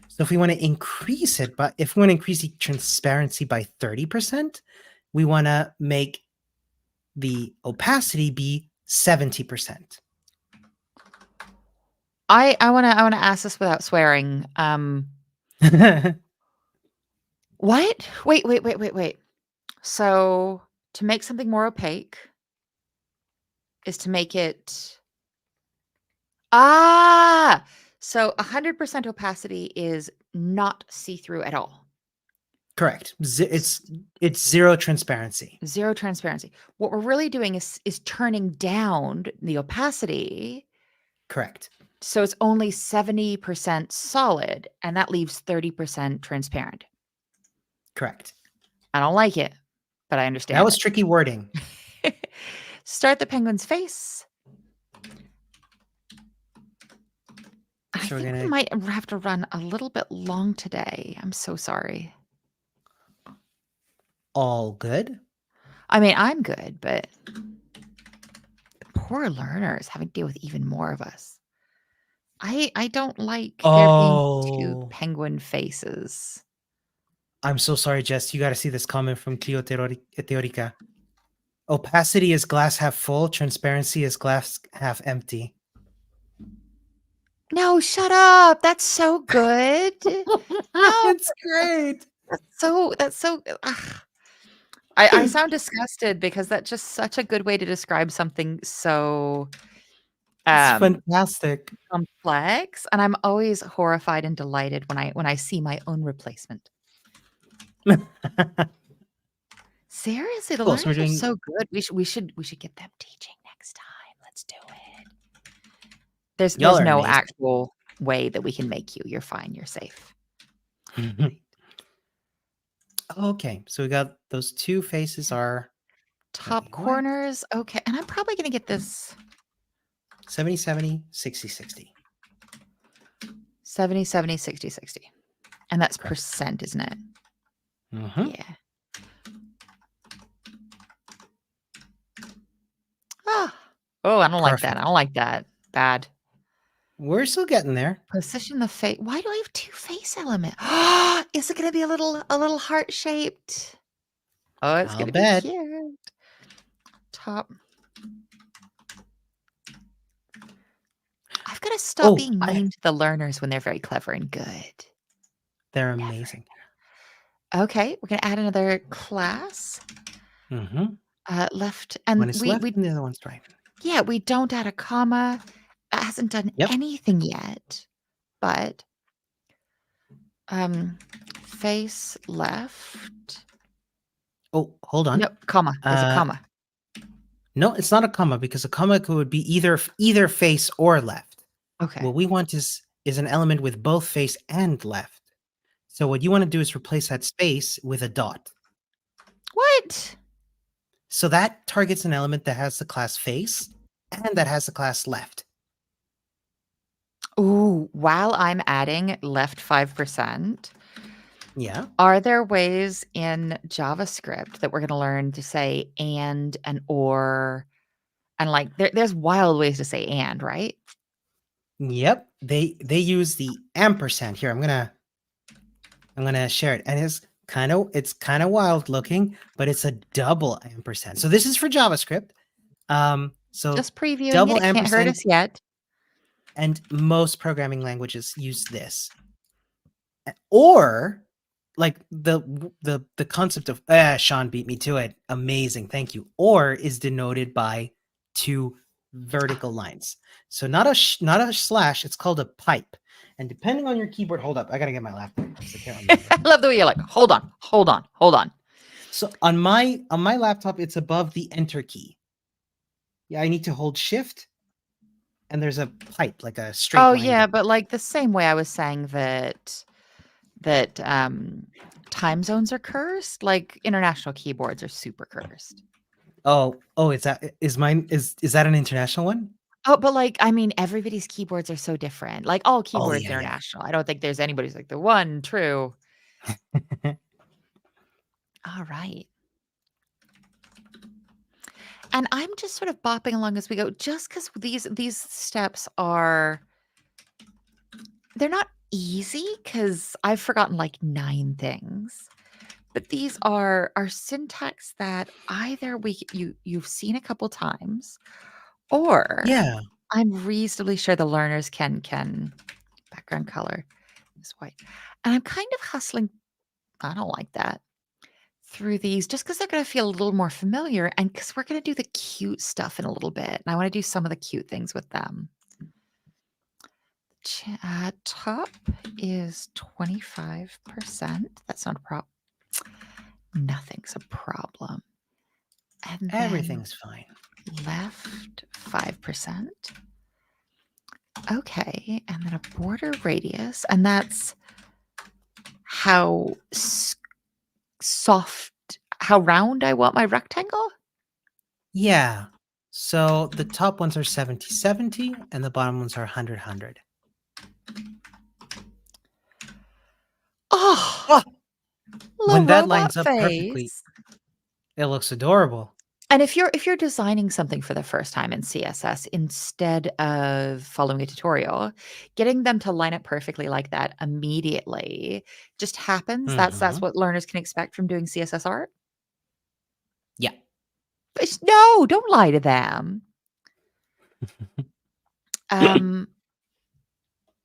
So if we want to increase it, but if we want to increase the transparency by 30%, we want to make the opacity be 70%. I wanna ask this without swearing. What? Wait. So, to make something more opaque is to make it ah! So 100% opacity is not see-through at all. Correct. It's 0 transparency. Zero transparency. What we're really doing is turning down the opacity, Correct. so it's only 70% solid, and that leaves 30% transparent. Correct. I don't like it, but I That understand was tricky wording. it. Start the penguin's face. I So we're think we gonna might have to run a little bit long today. I'm so sorry. all good. I mean, I'm good, but poor learners having to deal with even more of us. I don't like there being 2 Oh, penguin faces. I'm so sorry, Jess. You got to see this comment from Clio Teorica. Opacity is glass half full. Transparency is glass half empty. No, shut up. That's so good. No, It's great. that's so ugh. I sound disgusted because that's just such a good way to describe something so, It's um, fantastic. complex, and I'm always horrified and delighted when I see my own replacement. Seriously, the Cool. So we're learners are doing so good. We should get them teaching next time. Let's do it. y'all There's are no amazing. actual way that we can make you. You're fine. You're safe. Okay, so we got those two faces are gonna Top be white. corners. Okay, and I'm probably gonna get this 70, 70, 60, 60. 70, 70, 60, 60. And that's Correct. percent, isn't it? Mm-hmm. Yeah. Ah. Oh, I don't like that. I Perfect. don't like that. Bad. We're still getting there. Position the face. Why do I have 2 face element? Is it gonna be a little heart-shaped? Oh, it's I'll gonna be bet. cute. Top. I've gotta stop Oh, being mean to the learners when they're very clever and good. they're Never. amazing. Okay, we're gonna add another class. Mm-hmm. Left, and One is left we and the other one's right. yeah, we don't add a comma. That hasn't done Yep. anything yet, but, um, face left. Oh, hold on. No, comma. There's a Uh, comma. no, it's not a comma because a comma would be either face or left. Okay. What we want is an element with both face and left. So what you want to do is replace that space with a dot. What? So that targets an element that has the class face and that has the class left. Ooh, while I'm adding left 5%, Yeah. Are there ways in JavaScript that we're gonna learn to say and or, and, like, there's wild ways to say and, right? Yep. They use the ampersand here. I'm gonna share it, and it's kind of wild looking, but it's a double ampersand. So this is for JavaScript. So Just previewing it, double it can't hurt ampersand, us yet. and most programming languages use this. Or like the concept of Sean beat me to it. Amazing, thank you. Or is denoted by two vertical lines. So not a slash. It's called a pipe. And depending on your keyboard, hold up. I gotta get my laptop because I can't remember. I love the way you're like, "Hold on, hold on, hold on." So on my laptop, it's above the enter key. Yeah, I need to hold shift, and there's a pipe, like a straight Oh, line yeah, down. but, like, the same way I was saying that time zones are cursed, like, international keyboards are super cursed. Oh, is that an international one? Oh, but, like, I mean, everybody's keyboards are so different, like, all Oh keyboards yeah, international. I don't think there's anybody's like, "The one true." yeah. Alright. And I'm just sort of bopping along as we go, just because these steps are they're not easy, because 'cause I've forgotten, like, 9 things, but these are syntax that either you've seen a couple times, or Yeah. I'm reasonably sure the learners can background color is white. And I'm kind of hustling, I don't like that, through these just because 'cause they're gonna feel a little more familiar, and because 'cause we're gonna do the cute stuff in a little bit, and I wanna do some of the cute things with them. Top is 25%. That's not a problem. Nothing's a problem. And then Everything's fine. left 5%. Okay, and then a border radius, and that's how soft, how round I want my rectangle? Yeah. So the top ones are 70/70 and the bottom ones are 100/100. Oh, Oh, little when that robot lines up perfectly, face. it looks adorable. And if you're designing something for the first time in CSS, instead of following a tutorial, getting them to line up perfectly like that immediately just happens. That's Mhm. what learners can expect from doing CSS art. Yeah. But no, don't lie to them. Um,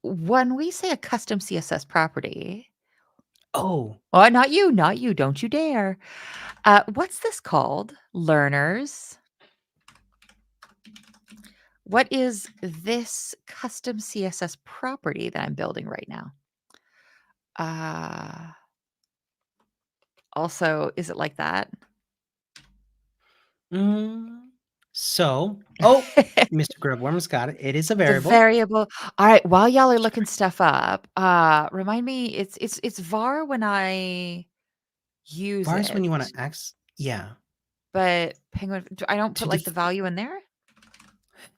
when we say a custom CSS property, Oh, oh, not you, don't you dare. What's this called? Learners. What is this custom CSS property that I'm building right now? Uh, Also, is it like that? mm, oh, Mr. Grubworm's got it. It is a The variable. variable. Alright, while y'all are looking stuff up, remind me, it's var when I use Bars it, when you wanna yeah. but penguin I don't To put, like, the def value in there?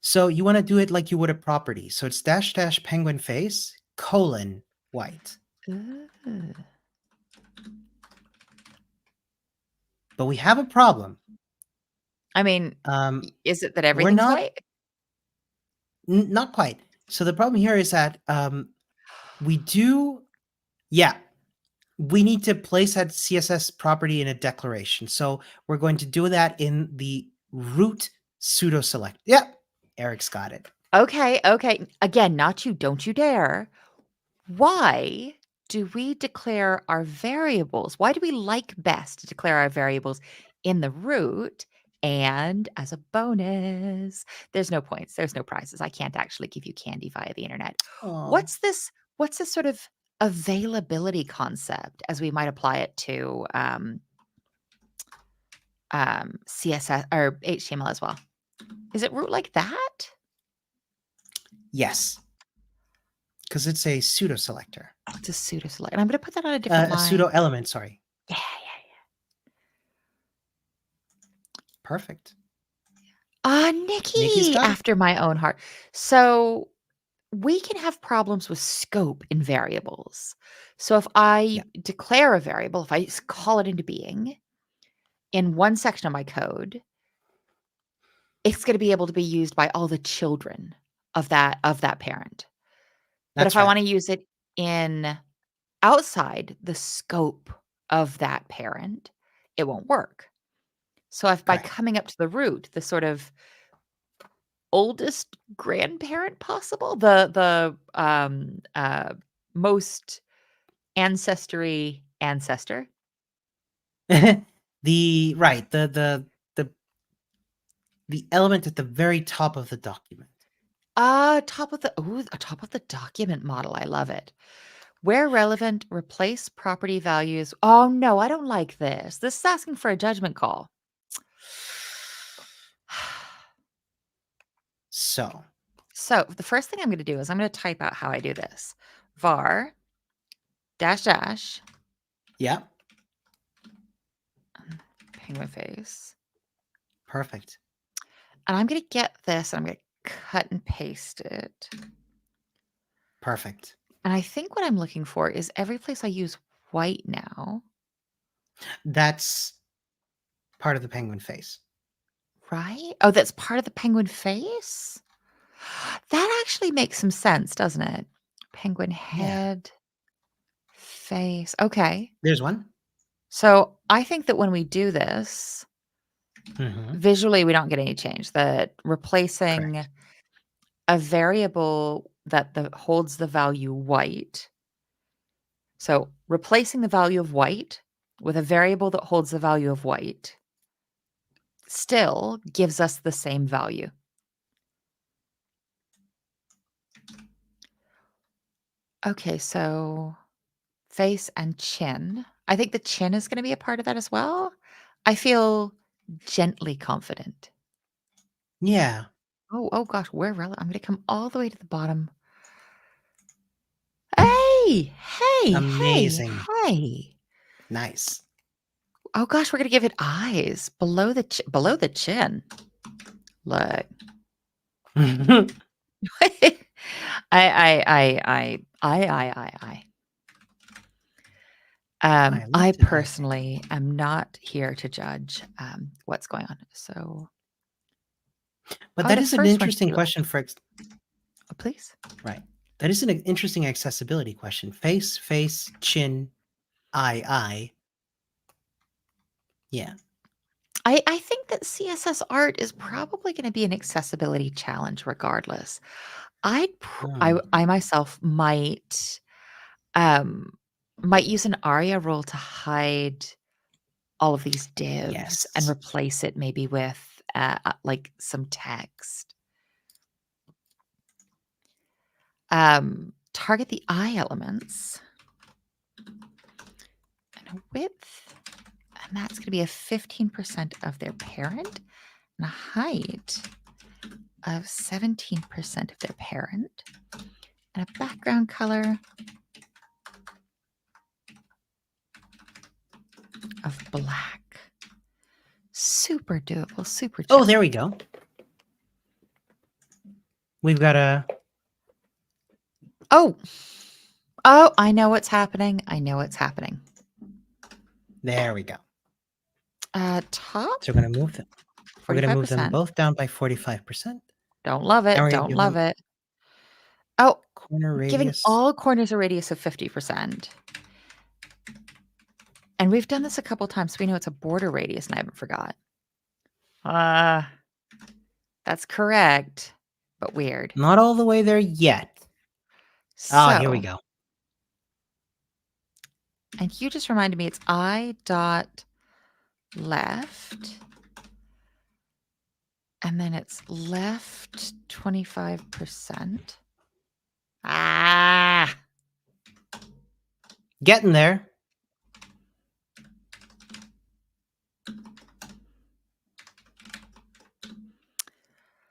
So you wanna do it like you would a property. So it's dash dash penguin face, colon, white. Ooh. But we have a problem. I mean, Um, is it that we're everything's not white? not quite. So the problem here is that, we do yeah, we need to place that CSS property in a declaration. So we're going to do that in the root pseudo select. Yeah, Eric's got it. Okay, okay. Again, not you, don't you dare. Why do we declare our variables? Why do we like best to declare our variables in the root? And as a bonus, there's no points, there's no prizes. I can't actually give you candy via the internet. Oh, What's this sort of availability concept as we might apply it to CSS or HTML as well? Is it root like that? yes, because it's a pseudo selector, It's a pseudo select. And I'm going to put that on a different a pseudo line. element. Sorry. Yeah, yeah. Perfect. Nikki's Nikki, got it. after my own heart. So we can have problems with scope in variables. So if I Yeah, declare a variable, if I call it into being in one section of my code, it's going to be able to be used by all the children of that parent. But if that's I right. want to use it in outside the scope of that parent, it won't work. So if by Correct. coming up to the root, the sort of oldest grandparent possible, the most ancestry ancestor. The right, the the element at the very top of the document. Top of the document model. I love it. Where relevant, replace property values. Oh no, I don't like this. This is asking for a judgment call. So, So the first thing I'm going to do is I'm going to type out how I do this. Var dash dash yeah, penguin face. perfect. And I'm going to get this and I'm going to cut and paste it. Perfect. And I think what I'm looking for is every place I use white now, That's part of the penguin face. right? Oh, that's part of the penguin face? That actually makes some sense, doesn't it? Penguin Yeah. head, face. Okay. There's one. So I think that when we do this, Mhm. visually we don't get any change. That replacing Correct. a variable that holds the value white. So replacing the value of white with a variable that holds the value of white still gives us the same value. Okay, so face and chin. I think the chin is going to be a part of that as well. I feel gently confident. Yeah. Oh gosh, I'm going to come all the way to the bottom. Hey, hey, hey, Amazing. hey. Nice. Oh gosh, we're going to give it eyes below the chin. Look. I I. I I lifted eye. personally am not here to judge, what's going on. So But oh, that the is an first one should interesting be like question for oh, please? right. That is an interesting accessibility question. Face, face, chin, eye, eye. Yeah. I think that CSS art is probably gonna be an accessibility challenge regardless. Mm. I myself um, might use an ARIA rule to hide all of these divs and Yes. replace it maybe with, like, some text. Target the eye elements and a width, and that's going to be a 15% of their parent and a height of 17% of their parent and a background color of black. Super doable, super Oh, chill. there we go. We've got a Oh, oh, I know what's happening. I know what's happening. there we go. Top So we're gonna move them. We're gonna move them 45%. both down by 45%. Don't love And it. we're gonna Don't give love them it. Oh, corner giving radius. all corners a radius of 50%. And we've done this a couple times, so we know it's a border radius, and I haven't forgot. Uh, that's correct, but weird. Not all the way there yet. Ah, here we So, go. and you just reminded me it's I dot left, and then it's left 25%. Ah, Getting there.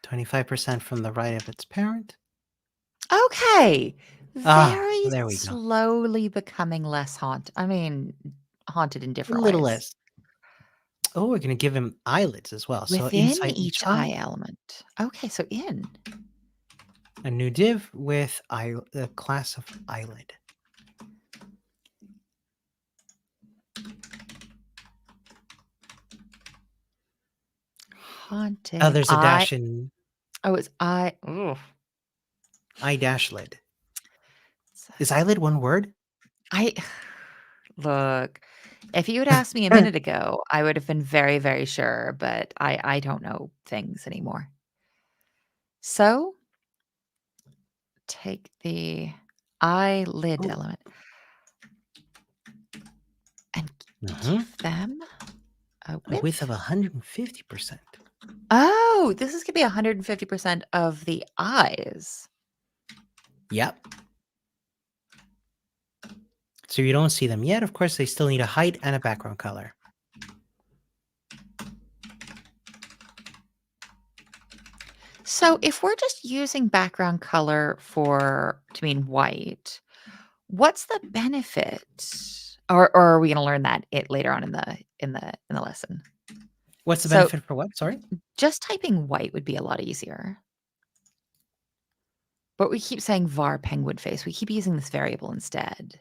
25% from the right of its parent. okay. Ah, Very there we go. slowly becoming less haunted in A different little ways. less. Oh, we're gonna give him eyelids as well. So Within inside each each eye eye. element. Okay, so in. A new div with the class of eyelid. Haunted Oh, there's a eye. dash in Oh, it's eye. Ooh. eye dash lid. Is eyelid one word? I look. If you had asked me a minute ago, I would have been very, very sure, but I don't know things anymore. So take the eyelid Oh. element and Mhm. give them a A width of width. 150%. Oh, this is gonna be 150% of the eyes. Yep. So you don't see them yet. Of course, they still need a height and a background color. So if we're just using background color to mean white, what's the benefit? Or are we gonna learn that later on in the lesson? What's the So benefit for what? Sorry? just typing white would be a lot easier. But we keep saying var penguin face. We keep using this variable instead.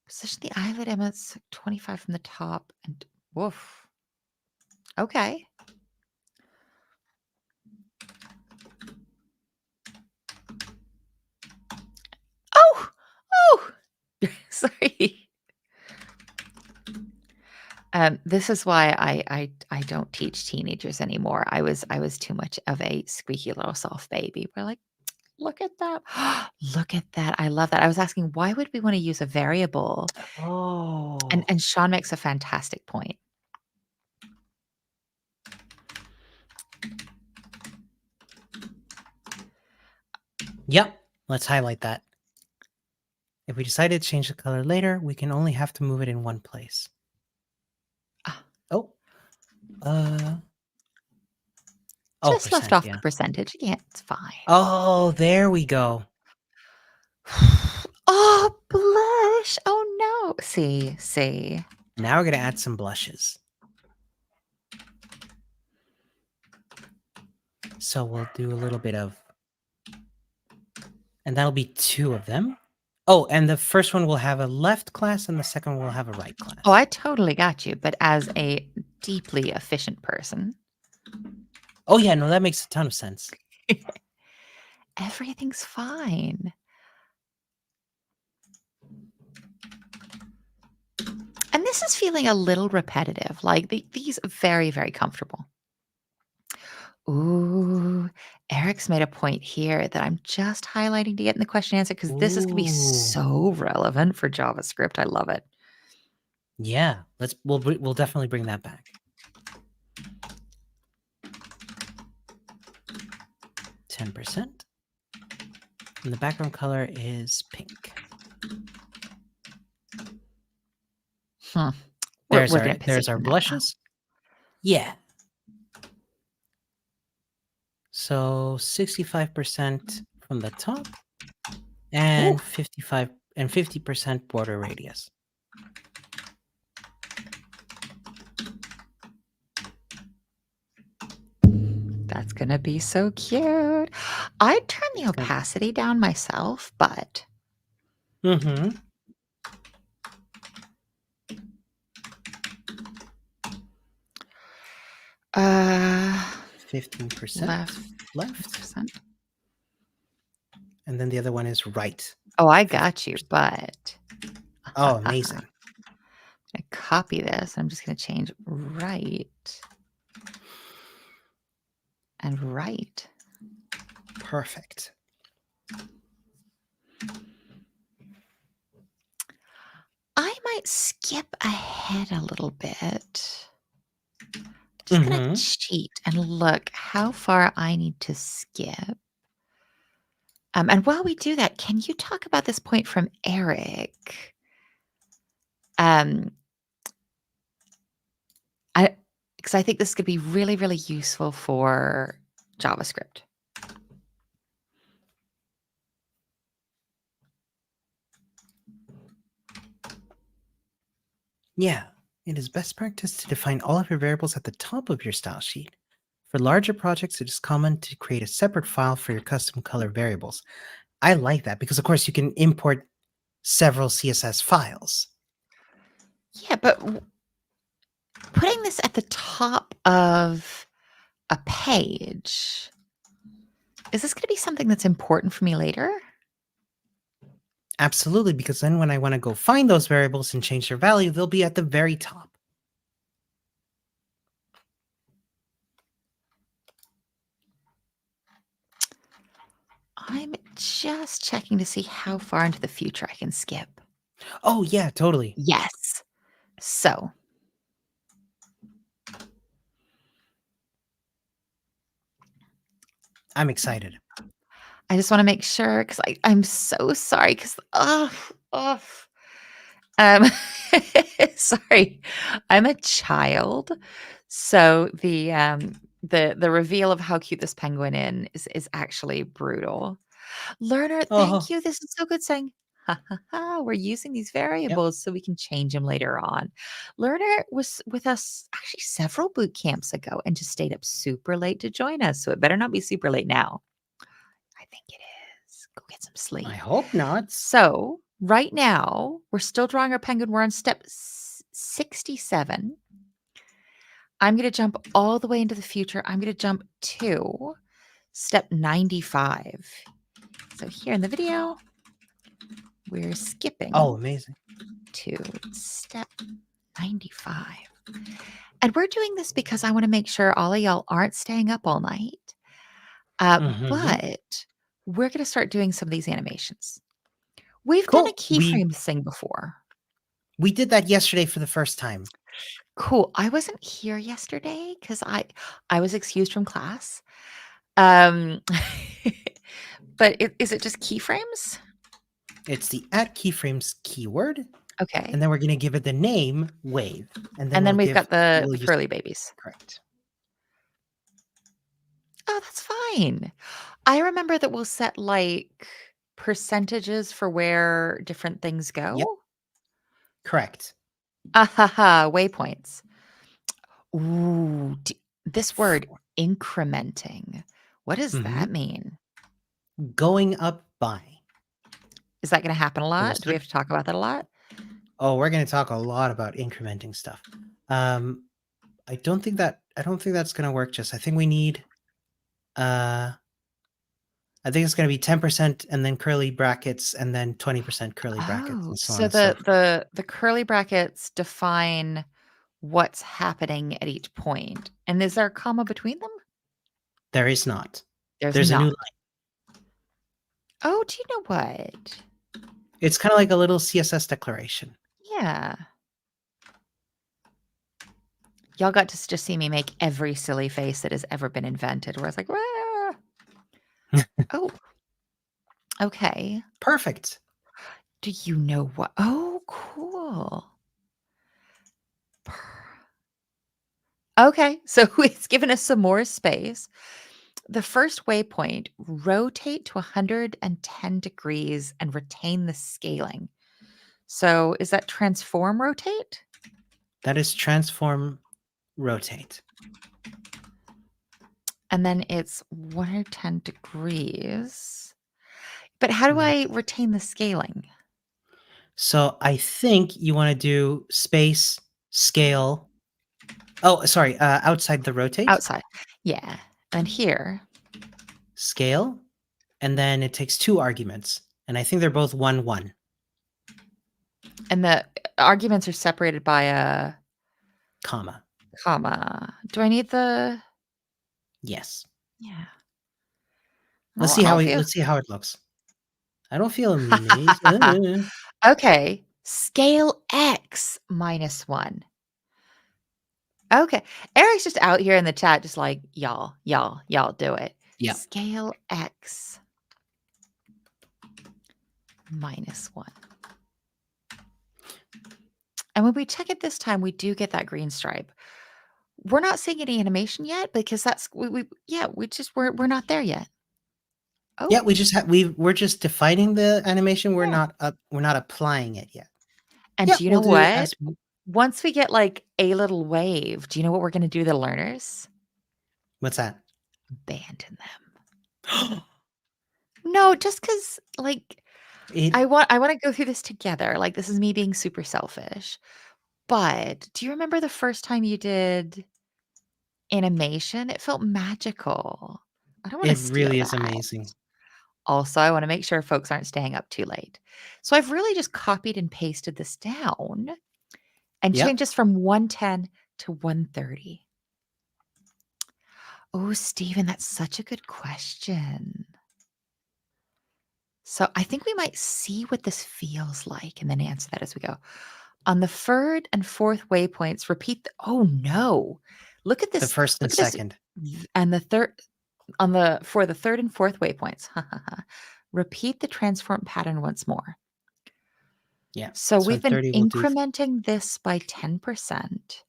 Position the eyelid emits 25 from the top and woof. Okay. Oh! Oh! Sorry. This is why I don't teach teenagers anymore. I was too much of a squeaky little soft baby. We're like, look at that. Look at that. I love that. I was asking why would we want to use a variable? Oh. And Sean makes a fantastic point. Yep. Let's highlight that. If we decide to change the color later, we can only have to move it in one place. Ah, Oh. Oh, just left percent, off the yeah. percentage. Yeah, it's fine. Oh, there we go. Oh, blush. Oh no. See. Now we're going to add some blushes. So we'll do a little bit of, and that'll be 2 of them. Oh, and the first one will have a left class and the second one will have a right class. Oh, I totally got you. But as a deeply efficient person, Oh yeah, no, that makes a ton of sense. everything's fine. And this is feeling a little repetitive. Like these are very, very comfortable. Ooh, Eric's made a point here that I'm just highlighting to get in the question answer because this is going to be Ooh. so relevant for JavaScript. I love it. Yeah, we'll definitely bring that back. %, and the background color is pink. Hmm. There's We're our going to position that now. blushes. Yeah. So 65% from the top and Ooh. 50% border radius. That's going to be so cute. I'd turn the It's gonna be opacity down myself, but mm-hmm. uh 15% left. percent. And then the other one is right. Oh, I got you, but Oh, amazing. I copy this. I'm just going to change right and right. Perfect. I might skip ahead a little bit. Just going to Mm-hmm. cheat and look how far I need to skip. And while we do that, can you talk about this point from Eric? Um, because I think this could be really, really useful for JavaScript. Yeah. It is best practice to define all of your variables at the top of your style sheet, For larger projects, it is common to create a separate file for your custom color variables. I like that because, of course, you can import several CSS files. Yeah, but putting this at the top of a page, is this going to be something that's important for me later? Absolutely, because then when I want to go find those variables and change their value, they'll be at the very top. I'm just checking to see how far into the future I can skip. Oh, yeah, totally. Yes. So I'm excited. I just want to make sure because I'm so sorry because um sorry. I'm a child. So the reveal of how cute this penguin is actually brutal. Learner, thank Oh, you. This is so good saying, ha ha ha. We're using these yep. variables so we can change them later on. Learner was with us actually several boot camps ago and just stayed up super late to join us. So it better not be super late now. I think it is. Go get some I sleep. hope not. So right now, we're still drawing our penguin. We're on step 67. I'm going to jump all the way into the future. I'm going to jump to step 95. So here in the video, we're Oh, skipping amazing. to step 95. And we're doing this because I want to make sure all of y'all aren't staying up all night. Hmm. But we're going to start doing some of these animations. We've done a Cool. keyframe thing before. We did that yesterday for the first time. Cool. I wasn't here yesterday because I was excused from class. Um, but is it just keyframes? It's the at keyframes keyword, Okay. and then we're going to give it the name wave, and then And then we've got we'll the use furry babies. correct. Oh, that's fine. I remember that we'll set like percentages for where different things Yep, go. correct. Ahaha, waypoints. Ooh, this word incrementing. What does that Hmm. mean? Going up by. Is that going to happen a So we'll lot? Do we start. have to talk about that a lot? Oh, we're going to talk a lot about incrementing stuff. Um, I don't think that's going to work. Just I think we need. Uh, I think it's going to be 10% and then curly brackets and then 20% curly brackets Oh, and so on so and so forth. the curly brackets define what's happening at each point. And is there a comma between them? There is not. There's There's a new not. line. Oh, do you know what? It's kind of like a little CSS declaration. Yeah. Y'all got to just see me make every silly face that has ever been invented where I was like, "Wah." Oh, okay. Perfect. Do you know what? Oh, cool. Okay, so it's given us some more space. The first waypoint, rotate to 110 degrees and retain the scaling. So is that transform rotate? That is transform rotate. And then it's 110 degrees. But how do Mhm. I retain the scaling? So I think you want to do space scale. Oh, sorry. Outside the rotate Outside. Yeah. And here, scale, and then it takes two arguments, and I think they're both 1 1. and the arguments are separated by a Comma. comma. Do I need the Yes. yeah. I don't feel Let's see how it looks. I don't feel amazing. okay. Scale X minus 1. Okay. Eric's just out here in the chat, just like, y'all do it. Yep. Scale X minus 1. And when we check it this time, we do get that green stripe. We're not seeing any animation yet because that's we yeah, we're not there yet. Yeah, Oh, we're just defining the animation. yeah. We're not applying it yet. And Yeah, do you we'll know do what? as w Once we get like a little wave, do you know what we're going to do to the learners? What's that? Abandon them. No, just because, like, It I wanna go through this together, like, this is me being super selfish, but do you remember the first time you did animation? It felt magical. I don't wanna it steal really is that. amazing. Also, I wanna make sure folks aren't staying up too late. So I've really just copied and pasted this down and changed Yep, this from 110 to 130. Oh, Steven, that's such a good question. So I think we might see what this feels like and then answer that as we go. On the third and fourth waypoints, repeat oh no. Look at the this. first and Look at this. second. And the third on the for the third and fourth waypoints. Repeat the transform pattern once more. Yeah. So So we've in been 30, we'll do incrementing this by 10%.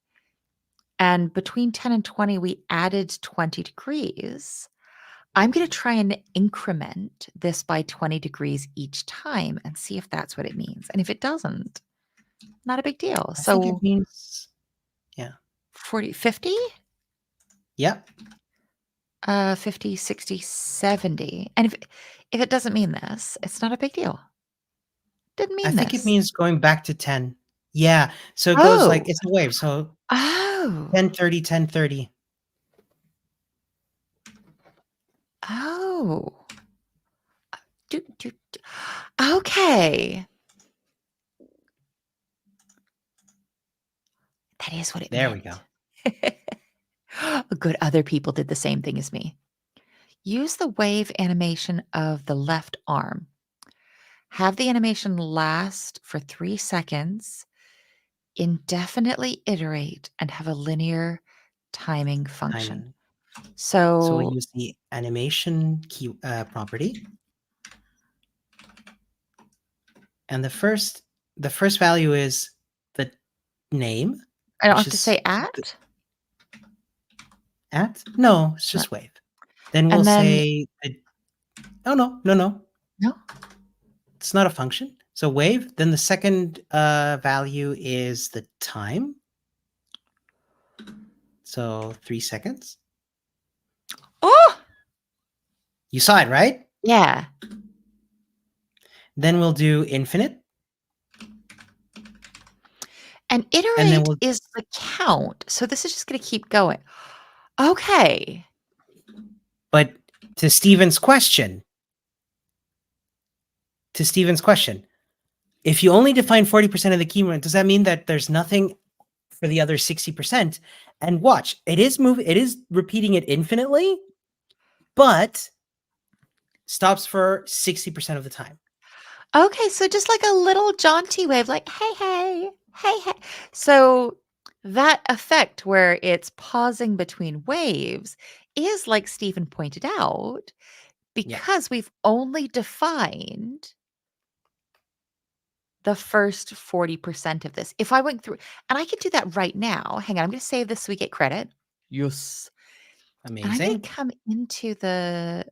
And between 10 and 20, we added 20 degrees. I'm going to try and increment this by 20 degrees each time and see if that's what it means. And if it doesn't, not a big deal. I think it So means yeah. 40, 50, Yep. 50, 60, 70. And if it doesn't mean this, it's not a big deal. Didn't I mean think it this. means going back to 10. Yeah. So it goes like Oh, it's a wave. So oh, 10, 30, 10, 30. oh. Do. Okay. That is what it There we go. meant. Good. Other people did the same thing as me. Use the wave animation of the left arm. Have the animation last for 3 seconds, indefinitely iterate, and have a linear timing function. Timing. So we'll So, use the animation key property. And the first value is the name, I don't which have to is say at? at. No, it's No. just wave. Then we'll And then say oh no. no? It's not a function. So wave. Then the second value is the time. So 3 seconds. Oh! You saw it, right? Yeah. Then we'll do infinite. And And then iterate we'll is the count. So this is just gonna keep going. Okay. but to Steven's question, if you only define 40% of the key does that mean that there's nothing for the other 60%? And watch, it is repeating it infinitely, but stops for 60% of the time. Okay, so just like a little jaunty wave, like, "Hey, hey, hey, hey." So that effect where it's pausing between waves is, like Stephen pointed out, Yeah. because we've only defined the first 40% of this. If I went through and I could do that right now. Hang on, I'm gonna save this so we get credit. Yes. And I'm gonna Amazing. come into the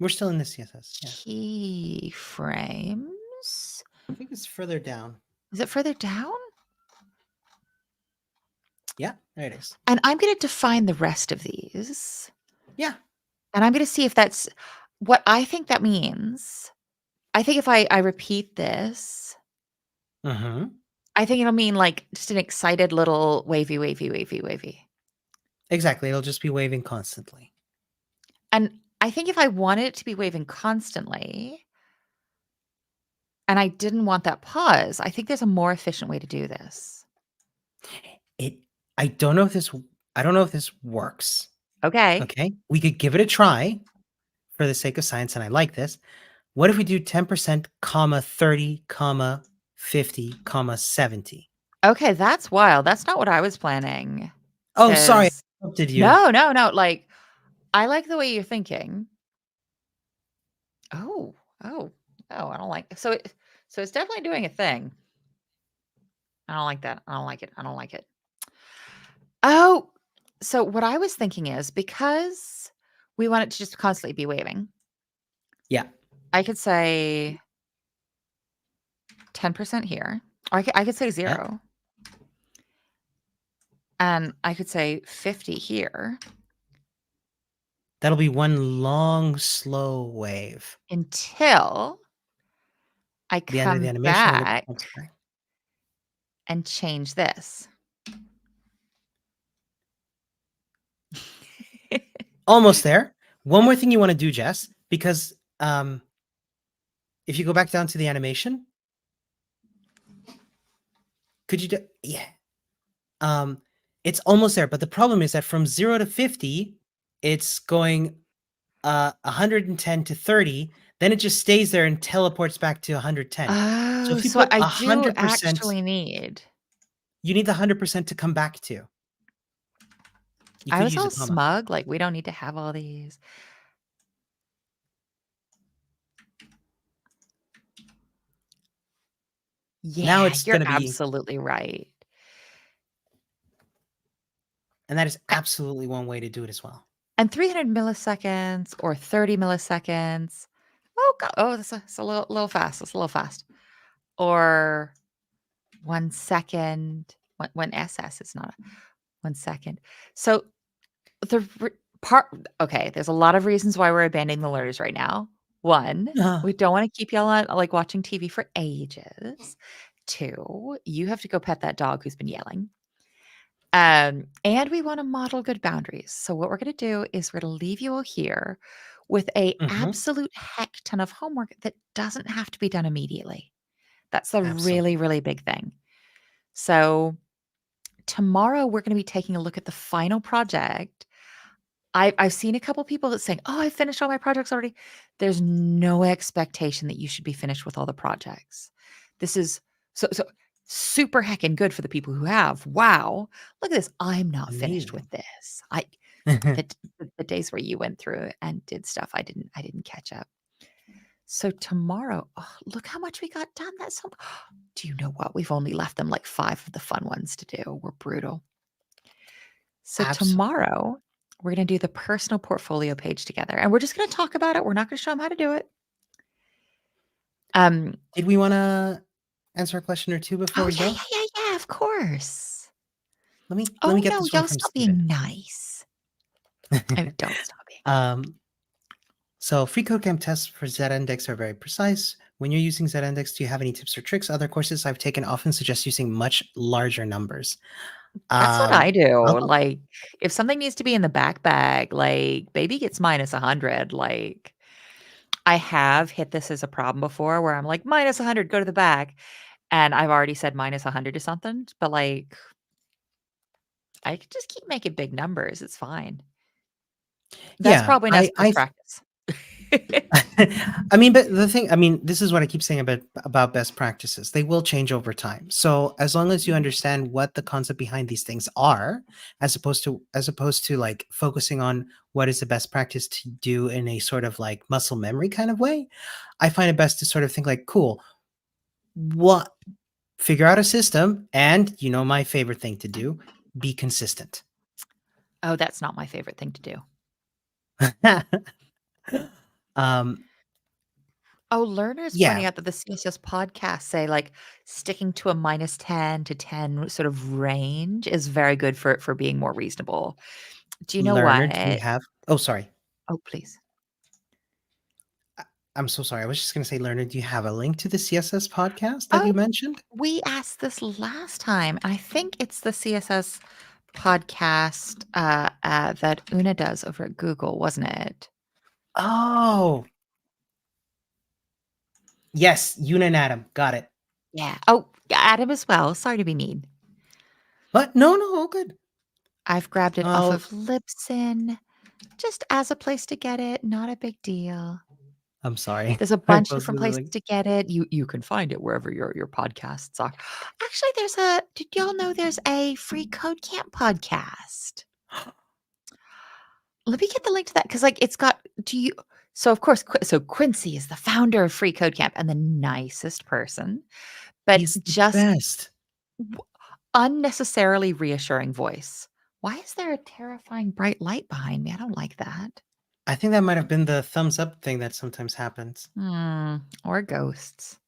We're still in the CSS. Yeah. keyframes. I think it's further down. Is it further down? Yeah, there it is. And I'm gonna define the rest of these, Yeah. and I'm gonna see if that's what I think that means. I think if I repeat this, Mm-hmm. I think it'll mean, like, just an excited little wavy, wavy, wavy, wavy. Exactly. It'll just be waving constantly. And I think if I wanted it to be waving constantly, and I didn't want that pause, I think there's a more efficient way to do this. It I don't know if this works. Okay. Okay. We could give it a try for the sake of science, and I like this. What if we do 10%, comma 30, comma 50, comma 70? Okay, that's wild. That's not what I was planning. Oh, sorry, I 'Cause interrupted you. no, no, no, like, I like the way you're thinking. Oh, oh, oh, I don't like so it's definitely doing a thing. I don't like that. I don't like it. I don't like it. Oh, so what I was thinking is because we want it to just constantly be waving, Yeah. I could say 10% here. Or I could say Yeah. 0. And I could say 50 here That'll be one long, slow wave. until I The end of the come animation when it back comes back. and change this. Almost there. One more thing you want to do, Jess, because if you go back down to the animation, could you do? Yeah. It's almost there, but the problem is that from 0 to 50, it's going 110 to 30, then it just stays there and teleports back to 110. So Oh, if you so put I do 100%, actually need. you need the 100% to come back to. You I could was use a all comma. smug, like, we don't need to have all these. Now Yeah, it's you're gonna be, absolutely right. and that is A absolutely one way to do it as well. and 300 milliseconds or 30 milliseconds. Oh, god, oh, that's a little fast, that's a little fast. Or 1 second, when SS is not a 1 second. So the r part okay, there's a lot of reasons why we're abandoning the learners right now. 1, Uh, we don't wanna keep y'all on, like, watching TV for ages. 2, you have to go pet that dog who's been yelling. And we wanna model good boundaries. So what we're gonna do is we're gonna leave you all here with a mhm, absolute heck ton of homework that doesn't have to be done immediately. That's the really, absolutely. really big thing. So tomorrow we're gonna be taking a look at the final project. I've seen a couple people that saying, "Oh, I finished all my projects already." There's no expectation that you should be finished with all the projects. This is so super heckin' good for the people who have. Wow, look at this. I'm not finished with Amazing. this. The days where you went through and did stuff, I didn't catch up. So tomorrow, oh, look how much we got done. That's so. Do you know what? We've only left them like 5 of the fun ones to do. We're brutal. So Absolutely. tomorrow, we're going to do the personal portfolio page together, and we're just going to talk about it. We're not going to show them how to do it. Um, Did we wanna answer a question or 2 before oh we yeah, go? yeah, yeah, yeah, of course. Let me Oh get no, this one y'all from stop Steven. being nice. I mean, don't stop being. Um, so free codecamp tests for Z-index are very precise. When you're using Z-index, do you have any tips or tricks? Other courses I've taken often suggest using much larger numbers. That's what I I'll do. go Like, if something needs to be in the back bag, like baby gets minus 100. Like, I have hit this as a problem before where I'm like minus 100, go to the back, and I've already said minus 100 to something, but like I could just keep making big numbers. It's fine. That's yeah, probably not best I practice. I mean, but the thing, I mean, this is what I keep saying about best practices. They will change over time. So as long as you understand what the concept behind these things are, as opposed to like focusing on what is the best practice to do in a sort of like muscle memory kind of way, I find it best to sort of think like, cool, what figure out a system, and my favorite thing to do, be consistent. Oh, that's not my favorite thing to do. um, Oh, learners yeah, pointing out that the CSS podcasts say like sticking to a minus 10 to 10 sort of range is very good for being more reasonable. Do you know learner, do you what? have? Oh, sorry. Oh, please. I I'm so sorry. I was just gonna say, learner, do you have a link to the CSS podcast that Oh, you mentioned? we asked this last time. I think it's the CSS podcast that Una does over at Google, wasn't it? Oh, yes, Yuna and Adam. Got it. Yeah. Oh, yeah, Adam as well. Sorry to be mean. What? No, no, all good. I've grabbed it off Oh, of Libsyn just as a place to get it. Not a big deal. I'm sorry. There's a I bunch of different posted the places link. to get it. You can find it wherever your podcasts are. Actually, did y'all know there's a free Code Camp podcast? Let me get the link to that because like it's got do you so of course so Quincy is the founder of Free Code Camp and the nicest person, but He's the just best. w- unnecessarily reassuring voice. Why is there a terrifying bright light behind me? I don't like that. I think that might have been the thumbs up thing that sometimes happens. Or ghosts.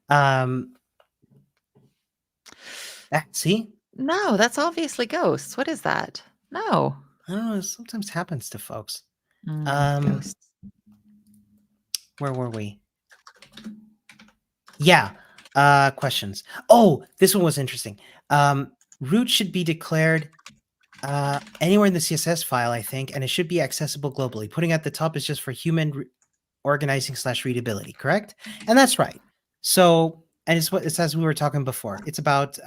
Um, see? No, that's obviously ghosts. What is that? No. I don't know. It sometimes happens to folks. Ghosts. Where were we? Yeah. Questions. Oh, this one was interesting. Root should be declared anywhere in the CSS file, I think, and it should be accessible globally. Putting at the top is just for human organizing / readability, correct? And that's right. So, and it's as we were talking before. It's about,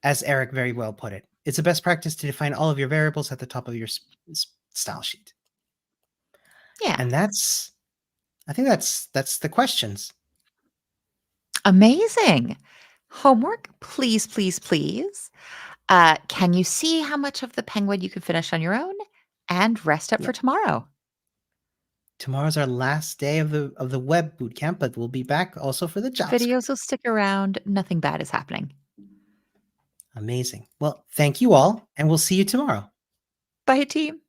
as Eric very well put it, it's a best practice to define all of your variables at the top of your style sheet. Yeah. And I think that's the questions. Amazing. Homework, please, please, please. Can you see how much of the penguin you can finish on your own and rest up Yeah. for tomorrow? Tomorrow's our last day of the web bootcamp, but we'll be back also for the JavaScript. Videos will stick around. Nothing bad is happening. Amazing. Well, thank you all, and we'll see you tomorrow. Bye, team.